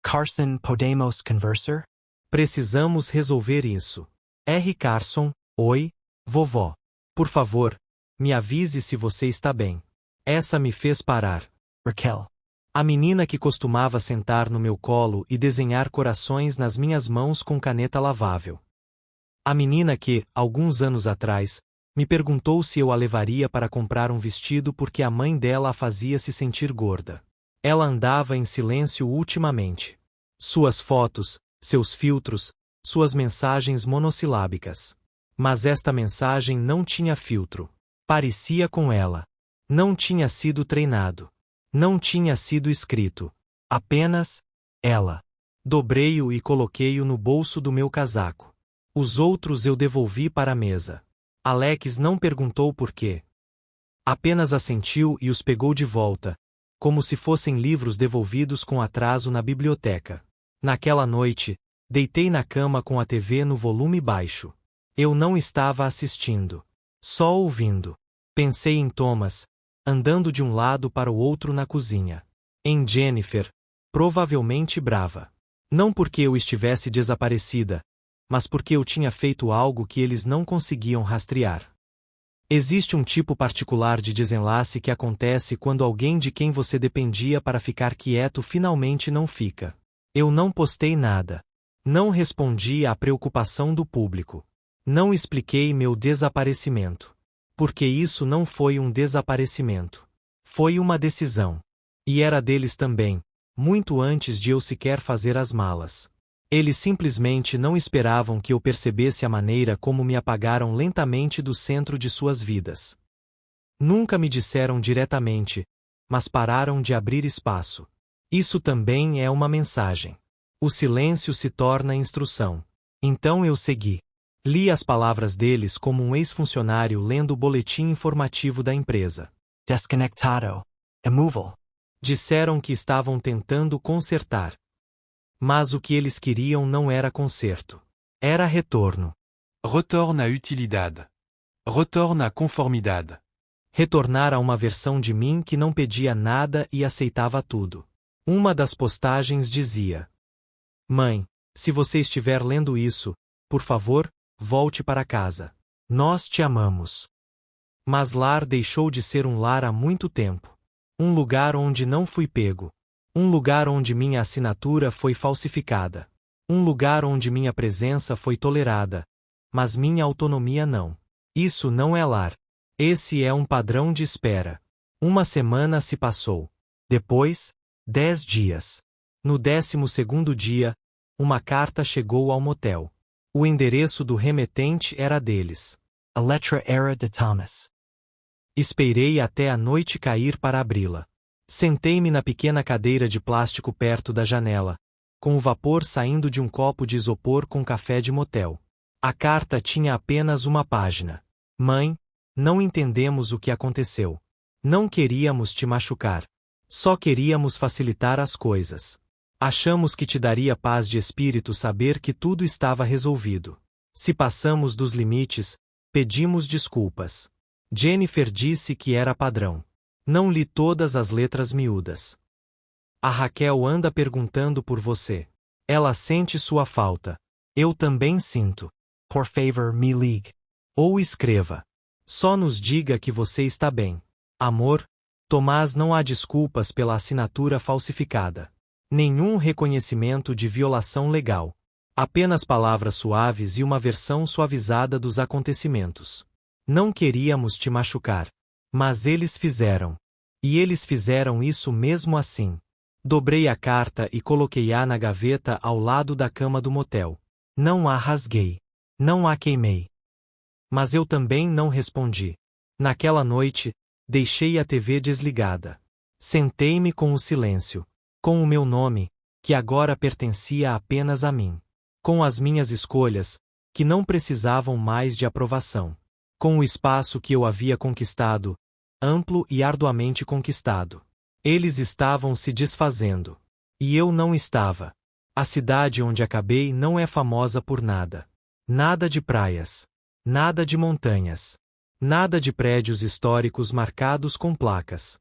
Carson podemos conversar? Precisamos resolver isso. R. Carson, Oi, vovó. Por favor, me avise se você está bem. Essa me fez parar. Raquel. A menina que costumava sentar no meu colo e desenhar corações nas minhas mãos com caneta lavável. A menina que, alguns anos atrás, me perguntou se eu a levaria para comprar um vestido porque a mãe dela a fazia se sentir gorda. Ela andava em silêncio ultimamente. Suas fotos, seus filtros, suas mensagens monossilábicas. Mas esta mensagem não tinha filtro. Parecia com ela. Não tinha sido treinado. Não tinha sido escrito. Apenas, ela. Dobrei-o e coloquei-o no bolso do meu casaco. Os outros eu devolvi para a mesa. Alex não perguntou por quê. Apenas assentiu e os pegou de volta, como se fossem livros devolvidos com atraso na biblioteca. Naquela noite, deitei na cama com a TV no volume baixo. Eu não estava assistindo. Só ouvindo. Pensei em Thomas, andando de um lado para o outro na cozinha. Em Jennifer, provavelmente brava. Não porque eu estivesse desaparecida, mas porque eu tinha feito algo que eles não conseguiam rastrear. Existe um tipo particular de desenlace que acontece quando alguém de quem você dependia para ficar quieto finalmente não fica. Eu não postei nada. Não respondi à preocupação do público. Não expliquei meu desaparecimento. Porque isso não foi um desaparecimento. Foi uma decisão. E era deles também, muito antes de eu sequer fazer as malas. Eles simplesmente não esperavam que eu percebesse a maneira como me apagaram lentamente do centro de suas vidas. Nunca me disseram diretamente, mas pararam de abrir espaço. Isso também é uma mensagem. O silêncio se torna instrução. Então eu segui. Li as palavras deles como um ex-funcionário lendo o boletim informativo da empresa. Desconectado. Removal. Disseram que estavam tentando consertar. Mas o que eles queriam não era conserto. Era retorno. Retorne à utilidade. Retorne à conformidade. Retornar a uma versão de mim que não pedia nada e aceitava tudo. Uma das postagens dizia: Mãe, se você estiver lendo isso, por favor, volte para casa. Nós te amamos. Mas lar deixou de ser um lar há muito tempo. Um lugar onde não fui pego. Um lugar onde minha assinatura foi falsificada. Um lugar onde minha presença foi tolerada, mas minha autonomia não. Isso não é lar. Esse é um padrão de espera. Uma semana se passou. Depois, 10 dias. No 12º dia, uma carta chegou ao motel. O endereço do remetente era deles. A letra era de Thomas. Esperei até a noite cair para abri-la. Sentei-me na pequena cadeira de plástico perto da janela, com o vapor saindo de um copo de isopor com café de motel. A carta tinha apenas uma página. Mãe, não entendemos o que aconteceu. Não queríamos te machucar. Só queríamos facilitar as coisas. Achamos que te daria paz de espírito saber que tudo estava resolvido. Se passamos dos limites, pedimos desculpas. Jennifer disse que era padrão. Não li todas as letras miúdas. A Raquel anda perguntando por você. Ela sente sua falta. Eu também sinto. Por favor, me ligue. Ou escreva. Só nos diga que você está bem. Amor, Tomás, não há desculpas pela assinatura falsificada. Nenhum reconhecimento de violação legal. Apenas palavras suaves e uma versão suavizada dos acontecimentos. Não queríamos te machucar. Mas eles fizeram. E eles fizeram isso mesmo assim. Dobrei a carta e coloquei-a na gaveta ao lado da cama do motel. Não a rasguei. Não a queimei. Mas eu também não respondi. Naquela noite, deixei a TV desligada. Sentei-me com o silêncio. Com o meu nome, que agora pertencia apenas a mim. Com as minhas escolhas, que não precisavam mais de aprovação. Com o espaço que eu havia conquistado, amplo e arduamente conquistado. Eles estavam se desfazendo. E eu não estava. A cidade onde acabei não é famosa por nada. Nada de praias. Nada de montanhas. Nada de prédios históricos marcados com placas.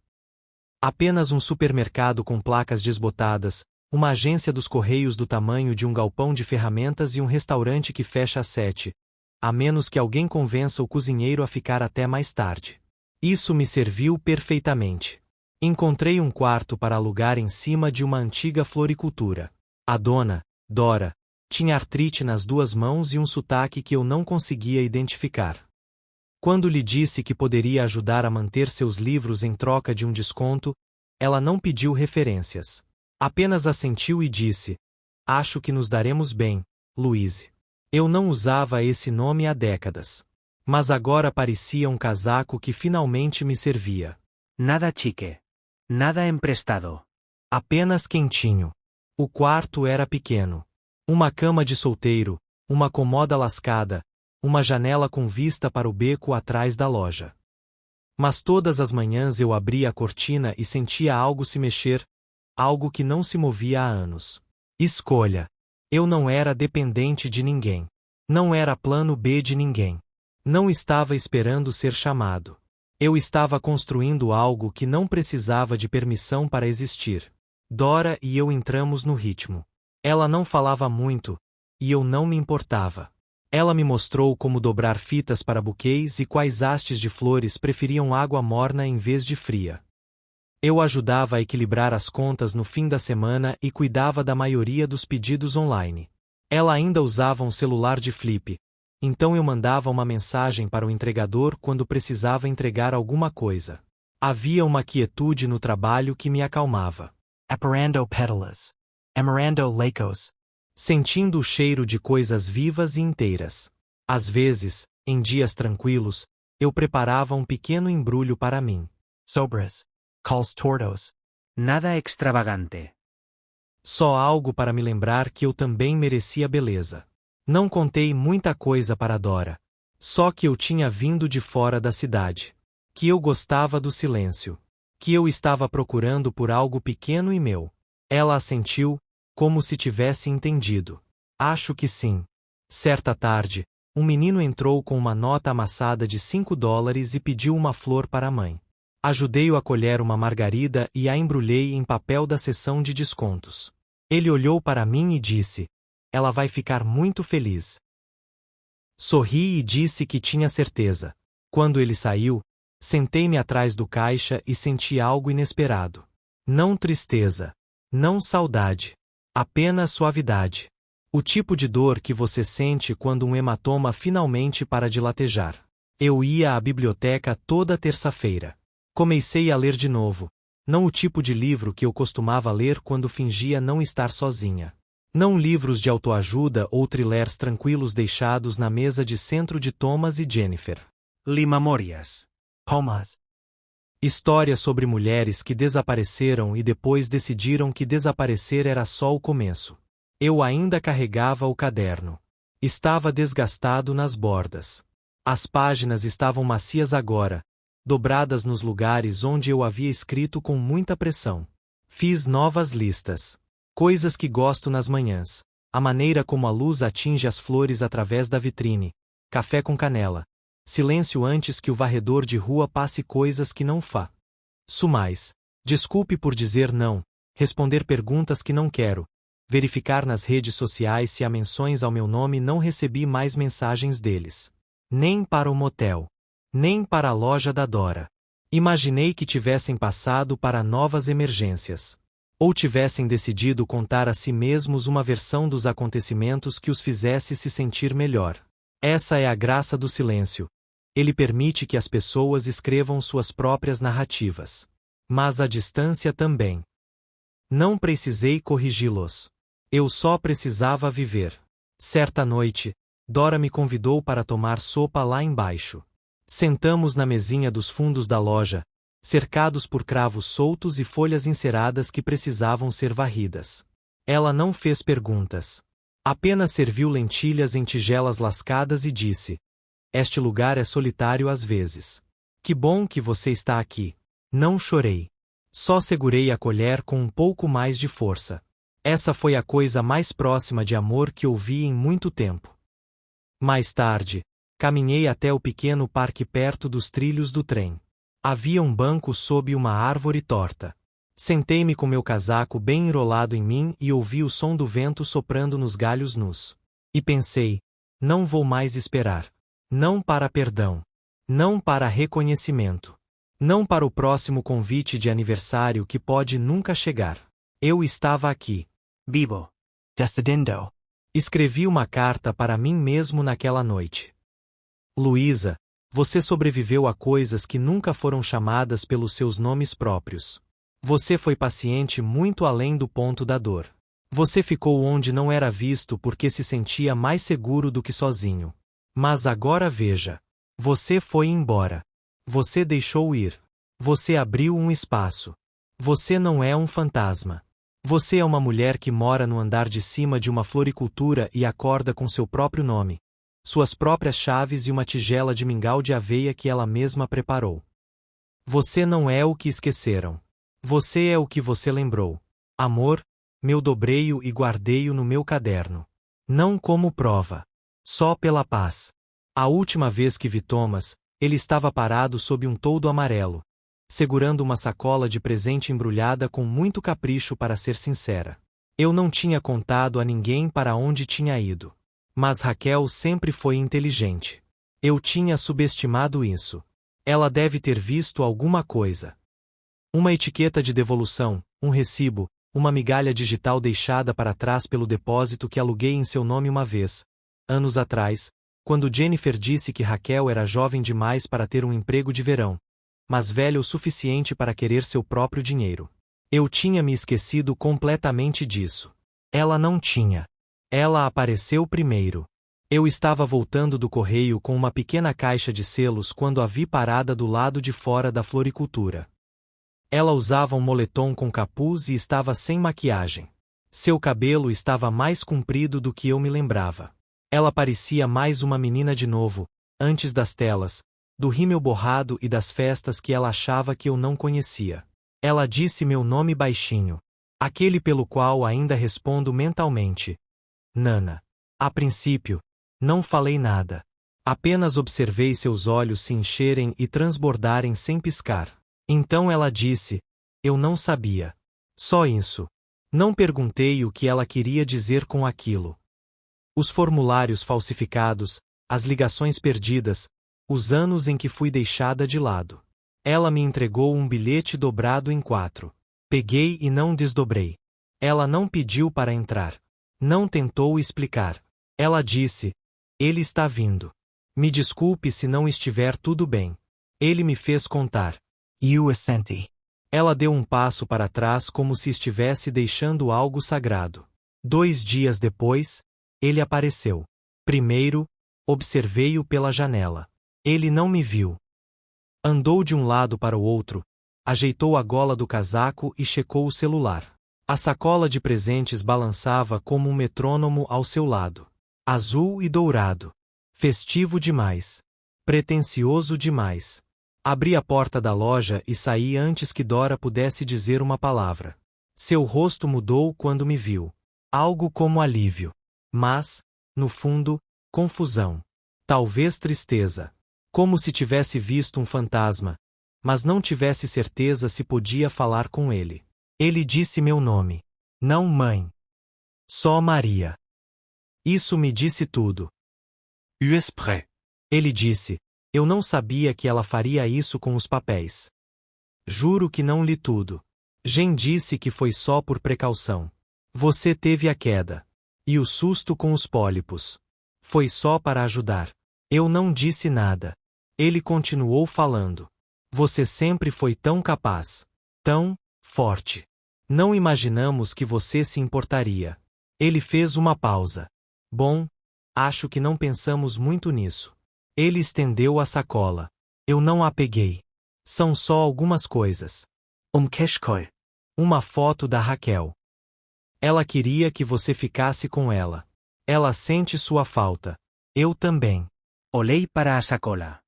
Apenas um supermercado com placas desbotadas, uma agência dos correios do tamanho de um galpão de ferramentas e um restaurante que fecha às 7, a menos que alguém convença o cozinheiro a ficar até mais tarde. Isso me serviu perfeitamente. Encontrei um quarto para alugar em cima de uma antiga floricultura. A dona, Dora, tinha artrite nas duas mãos e um sotaque que eu não conseguia identificar. Quando lhe disse que poderia ajudar a manter seus livros em troca de um desconto, ela não pediu referências. Apenas assentiu e disse: "Acho que nos daremos bem, Louise." Eu não usava esse nome há décadas. Mas agora parecia um casaco que finalmente me servia. Nada chique. Nada emprestado. Apenas quentinho. O quarto era pequeno. Uma cama de solteiro, uma comoda lascada, uma janela com vista para o beco atrás da loja. Mas todas as manhãs eu abria a cortina e sentia algo se mexer, algo que não se movia há anos. Escolha. Eu não era dependente de ninguém. Não era plano B de ninguém. Não estava esperando ser chamado. Eu estava construindo algo que não precisava de permissão para existir. Dora e eu entramos no ritmo. Ela não falava muito, e eu não me importava. Ela me mostrou como dobrar fitas para buquês e quais hastes de flores preferiam água morna em vez de fria. Eu ajudava a equilibrar as contas no fim da semana e cuidava da maioria dos pedidos online. Ela ainda usava um celular de flip, então eu mandava uma mensagem para o entregador quando precisava entregar alguma coisa. Havia uma quietude no trabalho que me acalmava. Apparando pétalas. Emerando leicos. Sentindo o cheiro de coisas vivas e inteiras. Às vezes, em dias tranquilos, eu preparava um pequeno embrulho para mim. Sobras. Calls tordos. Nada extravagante. Só algo para me lembrar que eu também merecia beleza. Não contei muita coisa para Dora. Só que eu tinha vindo de fora da cidade. Que eu gostava do silêncio. Que eu estava procurando por algo pequeno e meu. Ela assentiu, como se tivesse entendido. Acho que sim. Certa tarde, um menino entrou com uma nota amassada de $5 e pediu uma flor para a mãe. Ajudei-o a colher uma margarida e a embrulhei em papel da seção de descontos. Ele olhou para mim e disse: "Ela vai ficar muito feliz." Sorri e disse que tinha certeza. Quando ele saiu, sentei-me atrás do caixa e senti algo inesperado. Não tristeza. Não saudade. Apenas suavidade. O tipo de dor que você sente quando um hematoma finalmente para de latejar. Eu ia à biblioteca toda terça-feira. Comecei a ler de novo. Não o tipo de livro que eu costumava ler quando fingia não estar sozinha. Não livros de autoajuda ou thrillers tranquilos deixados na mesa de centro de Thomas e Jennifer. Limamorias. Pomas. Histórias sobre mulheres que desapareceram e depois decidiram que desaparecer era só o começo. Eu ainda carregava o caderno. Estava desgastado nas bordas. As páginas estavam macias agora, dobradas nos lugares onde eu havia escrito com muita pressão. Fiz novas listas. Coisas que gosto nas manhãs. A maneira como a luz atinge as flores através da vitrine. Café com canela. Silêncio antes que o varredor de rua passe coisas que não mais. Desculpe por dizer não. Responder perguntas que não quero. Verificar nas redes sociais se há menções ao meu nome. Não recebi mais mensagens deles. Nem para o motel. Nem para a loja da Dora. Imaginei que tivessem passado para novas emergências. Ou tivessem decidido contar a si mesmos uma versão dos acontecimentos que os fizesse se sentir melhor. Essa é a graça do silêncio. Ele permite que as pessoas escrevam suas próprias narrativas. Mas a distância também. Não precisei corrigi-los. Eu só precisava viver. Certa noite, Dora me convidou para tomar sopa lá embaixo. Sentamos na mesinha dos fundos da loja, cercados por cravos soltos e folhas enceradas que precisavam ser varridas. Ela não fez perguntas. Apenas serviu lentilhas em tigelas lascadas e disse: "Este lugar é solitário às vezes. Que bom que você está aqui." Não chorei. Só segurei a colher com um pouco mais de força. Essa foi a coisa mais próxima de amor que ouvi em muito tempo. Mais tarde, caminhei até o pequeno parque perto dos trilhos do trem. Havia um banco sob uma árvore torta. Sentei-me com meu casaco bem enrolado em mim e ouvi o som do vento soprando nos galhos nus. E pensei: Não vou mais esperar. Não para perdão. Não para reconhecimento. Não para o próximo convite de aniversário que pode nunca chegar. Eu estava aqui. Vivo. Decidindo. Escrevi uma carta para mim mesmo naquela noite. Luísa, você sobreviveu a coisas que nunca foram chamadas pelos seus nomes próprios. Você foi paciente muito além do ponto da dor. Você ficou onde não era visto porque se sentia mais seguro do que sozinho. Mas agora veja. Você foi embora. Você deixou ir. Você abriu um espaço. Você não é um fantasma. Você é uma mulher que mora no andar de cima de uma floricultura e acorda com seu próprio nome, suas próprias chaves e uma tigela de mingau de aveia que ela mesma preparou. Você não é o que esqueceram. Você é o que você lembrou. Amor, meu dobrei-o e guardei-o no meu caderno. Não como prova. Só pela paz. A última vez que vi Thomas, ele estava parado sob um toldo amarelo, segurando uma sacola de presente embrulhada com muito capricho para ser sincera. Eu não tinha contado a ninguém para onde tinha ido. Mas Raquel sempre foi inteligente. Eu tinha subestimado isso. Ela deve ter visto alguma coisa. Uma etiqueta de devolução, um recibo, uma migalha digital deixada para trás pelo depósito que aluguei em seu nome uma vez, anos atrás, quando Jennifer disse que Raquel era jovem demais para ter um emprego de verão, mas velha o suficiente para querer seu próprio dinheiro. Eu tinha me esquecido completamente disso. Ela não tinha. Ela apareceu primeiro. Eu estava voltando do correio com uma pequena caixa de selos quando a vi parada do lado de fora da floricultura. Ela usava um moletom com capuz e estava sem maquiagem. Seu cabelo estava mais comprido do que eu me lembrava. Ela parecia mais uma menina de novo, antes das telas, do rímel borrado e das festas que ela achava que eu não conhecia. Ela disse meu nome baixinho, aquele pelo qual ainda respondo mentalmente. Nana. A princípio, não falei nada. Apenas observei seus olhos se encherem e transbordarem sem piscar. Então ela disse, eu não sabia. Só isso. Não perguntei o que ela queria dizer com aquilo. Os formulários falsificados, as ligações perdidas, os anos em que fui deixada de lado. Ela me entregou um bilhete dobrado em 4. Peguei e não desdobrei. Ela não pediu para entrar. Não tentou explicar. Ela disse, ele está vindo. Me desculpe se não estiver tudo bem. Ele me fez contar. You assenti. Ela deu um passo para trás como se estivesse deixando algo sagrado. 2 dias depois, ele apareceu. Primeiro, observei-o pela janela. Ele não me viu. Andou de um lado para o outro, ajeitou a gola do casaco e checou o celular. A sacola de presentes balançava como um metrônomo ao seu lado. Azul e dourado. Festivo demais. Pretensioso demais. Abri a porta da loja e saí antes que Dora pudesse dizer uma palavra. Seu rosto mudou quando me viu. Algo como alívio. Mas, no fundo, confusão. Talvez tristeza. Como se tivesse visto um fantasma, mas não tivesse certeza se podia falar com ele. Ele disse meu nome. Não mãe. Só Maria. Isso me disse tudo. US prêt. Ele disse, eu não sabia que ela faria isso com os papéis. Juro que não li tudo. Jen disse que foi só por precaução. Você teve a queda. E o susto com os pólipos. Foi só para ajudar. Eu não disse nada. Ele continuou falando. Você sempre foi tão capaz. Tão forte. Não imaginamos que você se importaria. Ele fez uma pausa. Bom, acho que não pensamos muito nisso. Ele estendeu a sacola. Eu não a peguei. São só algumas coisas. Keshkoi. Uma foto da Raquel. Ela queria que você ficasse com ela. Ela sente sua falta. Eu também. Olhei para a sacola.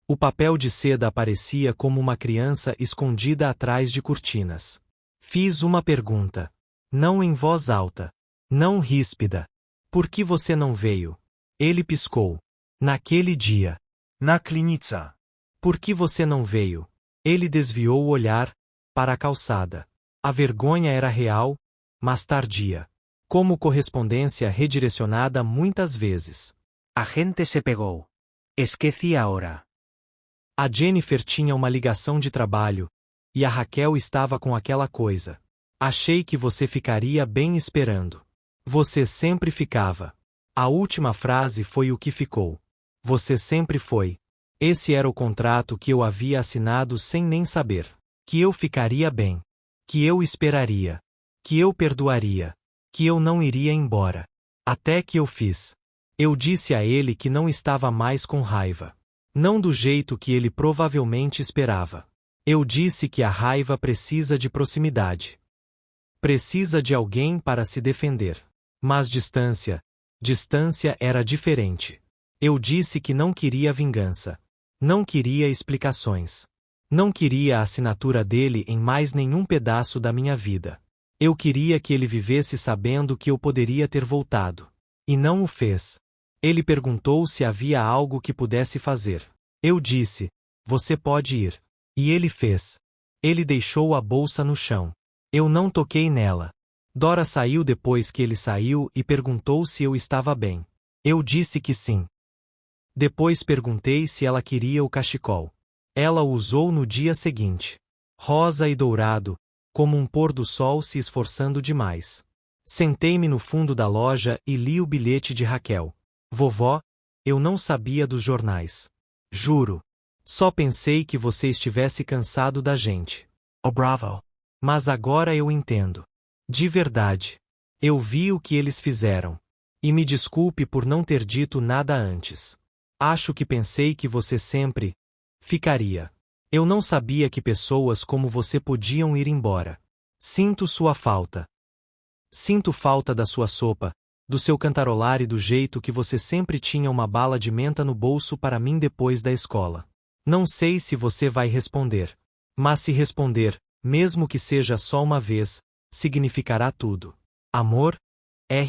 O papel de seda aparecia como uma criança escondida atrás de cortinas. Fiz uma pergunta. Não em voz alta. Não ríspida. Por que você não veio? Ele piscou. Naquele dia. Na klinica. Por que você não veio? Ele desviou o olhar para a calçada. A vergonha era real, mas tardia. Como correspondência redirecionada muitas vezes. A gente se pegou. Esqueci a hora. A Jennifer tinha uma ligação de trabalho, e a Raquel estava com aquela coisa. Achei que você ficaria bem esperando. Você sempre ficava. A última frase foi o que ficou. Você sempre foi. Esse era o contrato que eu havia assinado sem nem saber. Que eu ficaria bem. Que eu esperaria. Que eu perdoaria. Que eu não iria embora. Até que eu fiz. Eu disse a ele que não estava mais com raiva. Não do jeito que ele provavelmente esperava. Eu disse que a raiva precisa de proximidade. Precisa de alguém para se defender. Mas distância era diferente. Eu disse que não queria vingança. Não queria explicações. Não queria a assinatura dele em mais nenhum pedaço da minha vida. Eu queria que ele vivesse sabendo que eu poderia ter voltado. E não o fez. Ele perguntou se havia algo que pudesse fazer. Eu disse: você pode ir. E ele fez. Ele deixou a bolsa no chão. Eu não toquei nela. Dora saiu depois que ele saiu e perguntou se eu estava bem. Eu disse que sim. Depois perguntei se ela queria o cachecol. Ela o usou no dia seguinte. Rosa e dourado, como um pôr do sol se esforçando demais. Sentei-me no fundo da loja e li o bilhete de Raquel. Vovó, eu não sabia dos jornais. Juro. Só pensei que você estivesse cansado da gente. Oh bravo. Mas agora eu entendo. De verdade. Eu vi o que eles fizeram. E me desculpe por não ter dito nada antes. Acho que pensei que você sempre ficaria. Eu não sabia que pessoas como você podiam ir embora. Sinto sua falta. Sinto falta da sua sopa, do seu cantarolar e do jeito que você sempre tinha uma bala de menta no bolso para mim depois da escola. Não sei se você vai responder. Mas se responder, mesmo que seja só uma vez, significará tudo. Amor?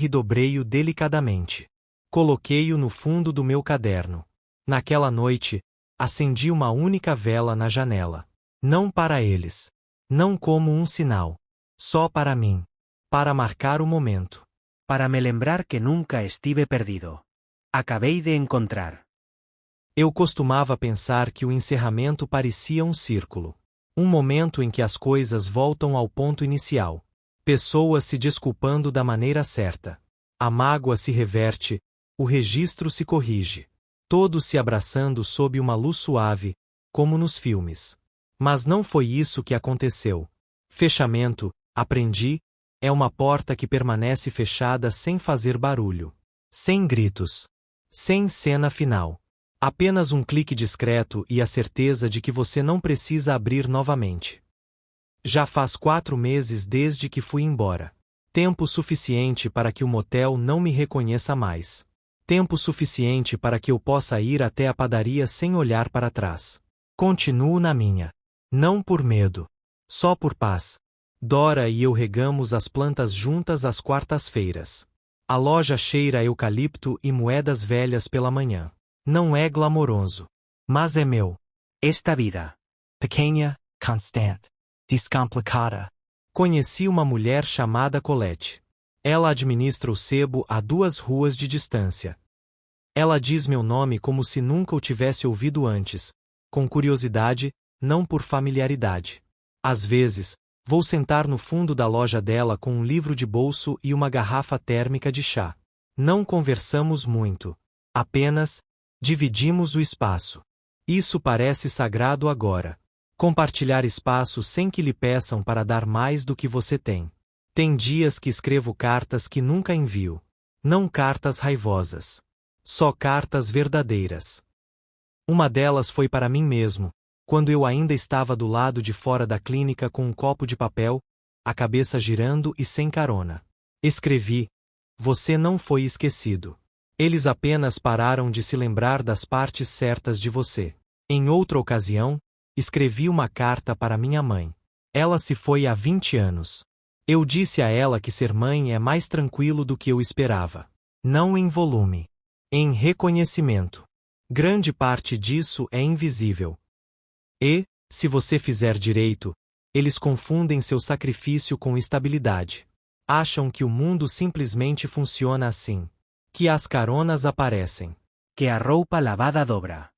Dobrei-o delicadamente. Coloquei-o no fundo do meu caderno. Naquela noite, acendi uma única vela na janela. Não para eles. Não como um sinal. Só para mim. Para marcar o momento. Para me lembrar que nunca estive perdido. Acabei de encontrar. Eu costumava pensar que o encerramento parecia um círculo. Um momento em que as coisas voltam ao ponto inicial. Pessoas se desculpando da maneira certa. A mágoa se reverte, o registro se corrige. Todos se abraçando sob uma luz suave, como nos filmes. Mas não foi isso que aconteceu. Fechamento, aprendi, é uma porta que permanece fechada sem fazer barulho. Sem gritos. Sem cena final. Apenas um clique discreto e a certeza de que você não precisa abrir novamente. Já faz 4 meses desde que fui embora. Tempo suficiente para que o motel não me reconheça mais. Tempo suficiente para que eu possa ir até a padaria sem olhar para trás. Continuo na minha. Não por medo. Só por paz. Dora e eu regamos as plantas juntas às quartas-feiras. A loja cheira a eucalipto e moedas velhas pela manhã. Não é glamouroso. Mas é meu. Esta vida. Pequena, constante, descomplicada. Conheci uma mulher chamada Colette. Ela administra o sebo a 2 ruas de distância. Ela diz meu nome como se nunca o tivesse ouvido antes, com curiosidade, não por familiaridade. Às vezes, vou sentar no fundo da loja dela com um livro de bolso e uma garrafa térmica de chá. Não conversamos muito. Apenas dividimos o espaço. Isso parece sagrado agora. Compartilhar espaço sem que lhe peçam para dar mais do que você tem. Tem dias que escrevo cartas que nunca envio. Não cartas raivosas. Só cartas verdadeiras. Uma delas foi para mim mesmo, quando eu ainda estava do lado de fora da clínica com um copo de papel, a cabeça girando e sem carona. Escrevi: você não foi esquecido. Eles apenas pararam de se lembrar das partes certas de você. Em outra ocasião, escrevi uma carta para minha mãe. Ela se foi há 20 anos. Eu disse a ela que ser mãe é mais tranquilo do que eu esperava. Não em volume. Em reconhecimento. Grande parte disso é invisível. E, se você fizer direito, eles confundem seu sacrifício com estabilidade. Acham que o mundo simplesmente funciona assim. Que as caronas aparecem. que a roupa lavada dobra.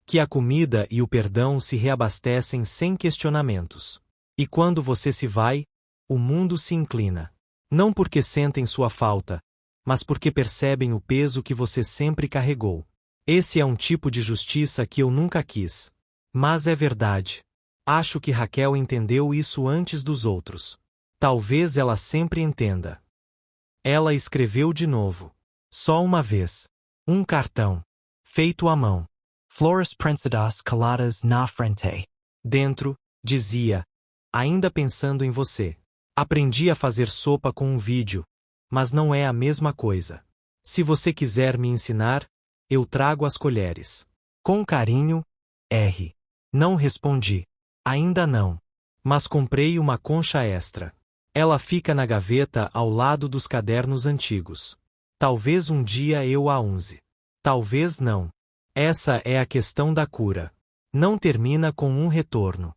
Que a comida e o perdão se reabastecem sem questionamentos. E quando você se vai, o mundo se inclina. Não porque sentem sua falta, mas porque percebem o peso que você sempre carregou. Esse é um tipo de justiça que eu nunca quis. Mas é verdade. Acho que Raquel entendeu isso antes dos outros. Talvez ela sempre entenda. Ela escreveu de novo. Só uma vez. Um cartão. Feito à mão. Flores prensadas caladas na frente. Dentro, dizia, ainda pensando em você. Aprendi a fazer sopa com um vídeo, mas não é a mesma coisa. Se você quiser me ensinar, eu trago as colheres. Com carinho, R. Não respondi. Ainda não. Mas comprei uma concha extra. Ela fica na gaveta ao lado dos cadernos antigos. Talvez um dia eu a use. Talvez não. Essa é a questão da cura. Não termina com um retorno.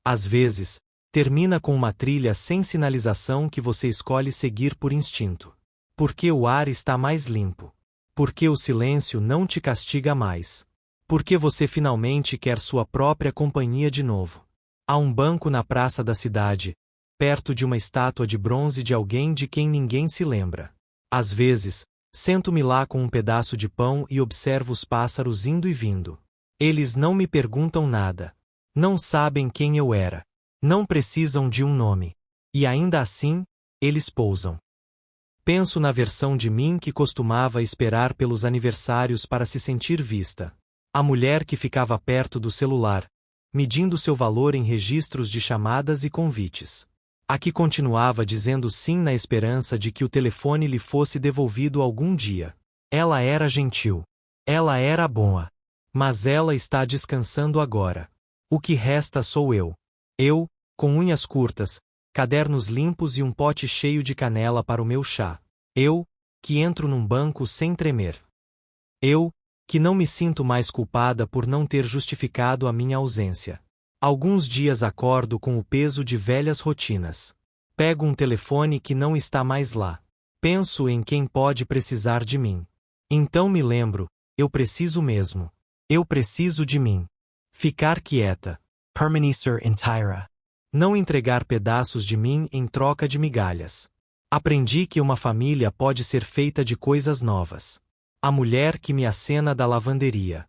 Às vezes, termina com uma trilha sem sinalização que você escolhe seguir por instinto. Porque o ar está mais limpo. Porque o silêncio não te castiga mais. Porque você finalmente quer sua própria companhia de novo. Há um banco na praça da cidade, perto de uma estátua de bronze de alguém de quem ninguém se lembra. Às vezes, sento-me lá com um pedaço de pão e observo os pássaros indo e vindo. Eles não me perguntam nada. Não sabem quem eu era. Não precisam de um nome. E ainda assim, eles pousam. Penso na versão de mim que costumava esperar pelos aniversários para se sentir vista. A mulher que ficava perto do celular, medindo seu valor em registros de chamadas e convites. A que continuava dizendo sim na esperança de que o telefone lhe fosse devolvido algum dia. Ela era gentil. Ela era boa. Mas ela está descansando agora. O que resta sou eu. Eu, com unhas curtas, cadernos limpos e um pote cheio de canela para o meu chá. Eu, que entro num banco sem tremer. Eu, que não me sinto mais culpada por não ter justificado a minha ausência. Alguns dias acordo com o peso de velhas rotinas. Pego um telefone que não está mais lá. Penso em quem pode precisar de mim. Então me lembro, eu preciso mesmo. Eu preciso de mim. Ficar quieta. Permanecer inteira. Não entregar pedaços de mim em troca de migalhas. Aprendi que uma família pode ser feita de coisas novas. A mulher que me acena da lavanderia.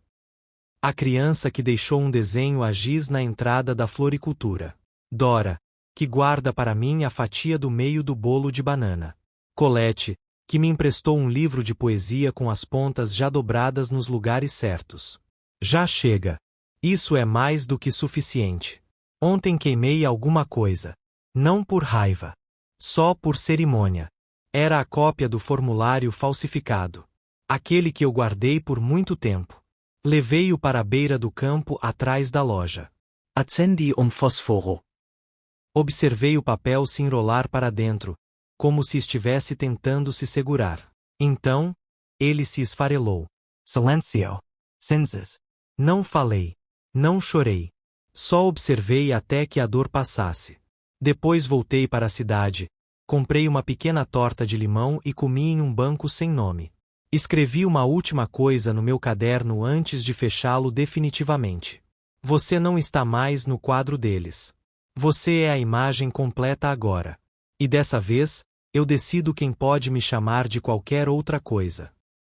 A criança que deixou um desenho a giz na entrada da floricultura. Dora, que guarda para mim a fatia do meio do bolo de banana. Colette, que me emprestou um livro de poesia com as pontas já dobradas nos lugares certos. Já chega. Isso é mais do que suficiente. Ontem queimei alguma coisa. Não por raiva. Só por cerimônia. Era a cópia do formulário falsificado. Aquele que eu guardei por muito tempo. Levei-o para a beira do campo atrás da loja. Accendi fósforo. Observei o papel se enrolar para dentro, como se estivesse tentando se segurar. Então, ele se esfarelou. Silêncio. Cinzas. Não falei. Não chorei. Só observei até que a dor passasse. Depois voltei para a cidade, comprei uma pequena torta de limão e comi em um banco sem nome. Escrevi uma última coisa no meu caderno antes de fechá-lo definitivamente. Você não está mais no quadro deles. Você é a imagem completa agora. E dessa vez, eu decido quem pode me chamar de qualquer outra coisa.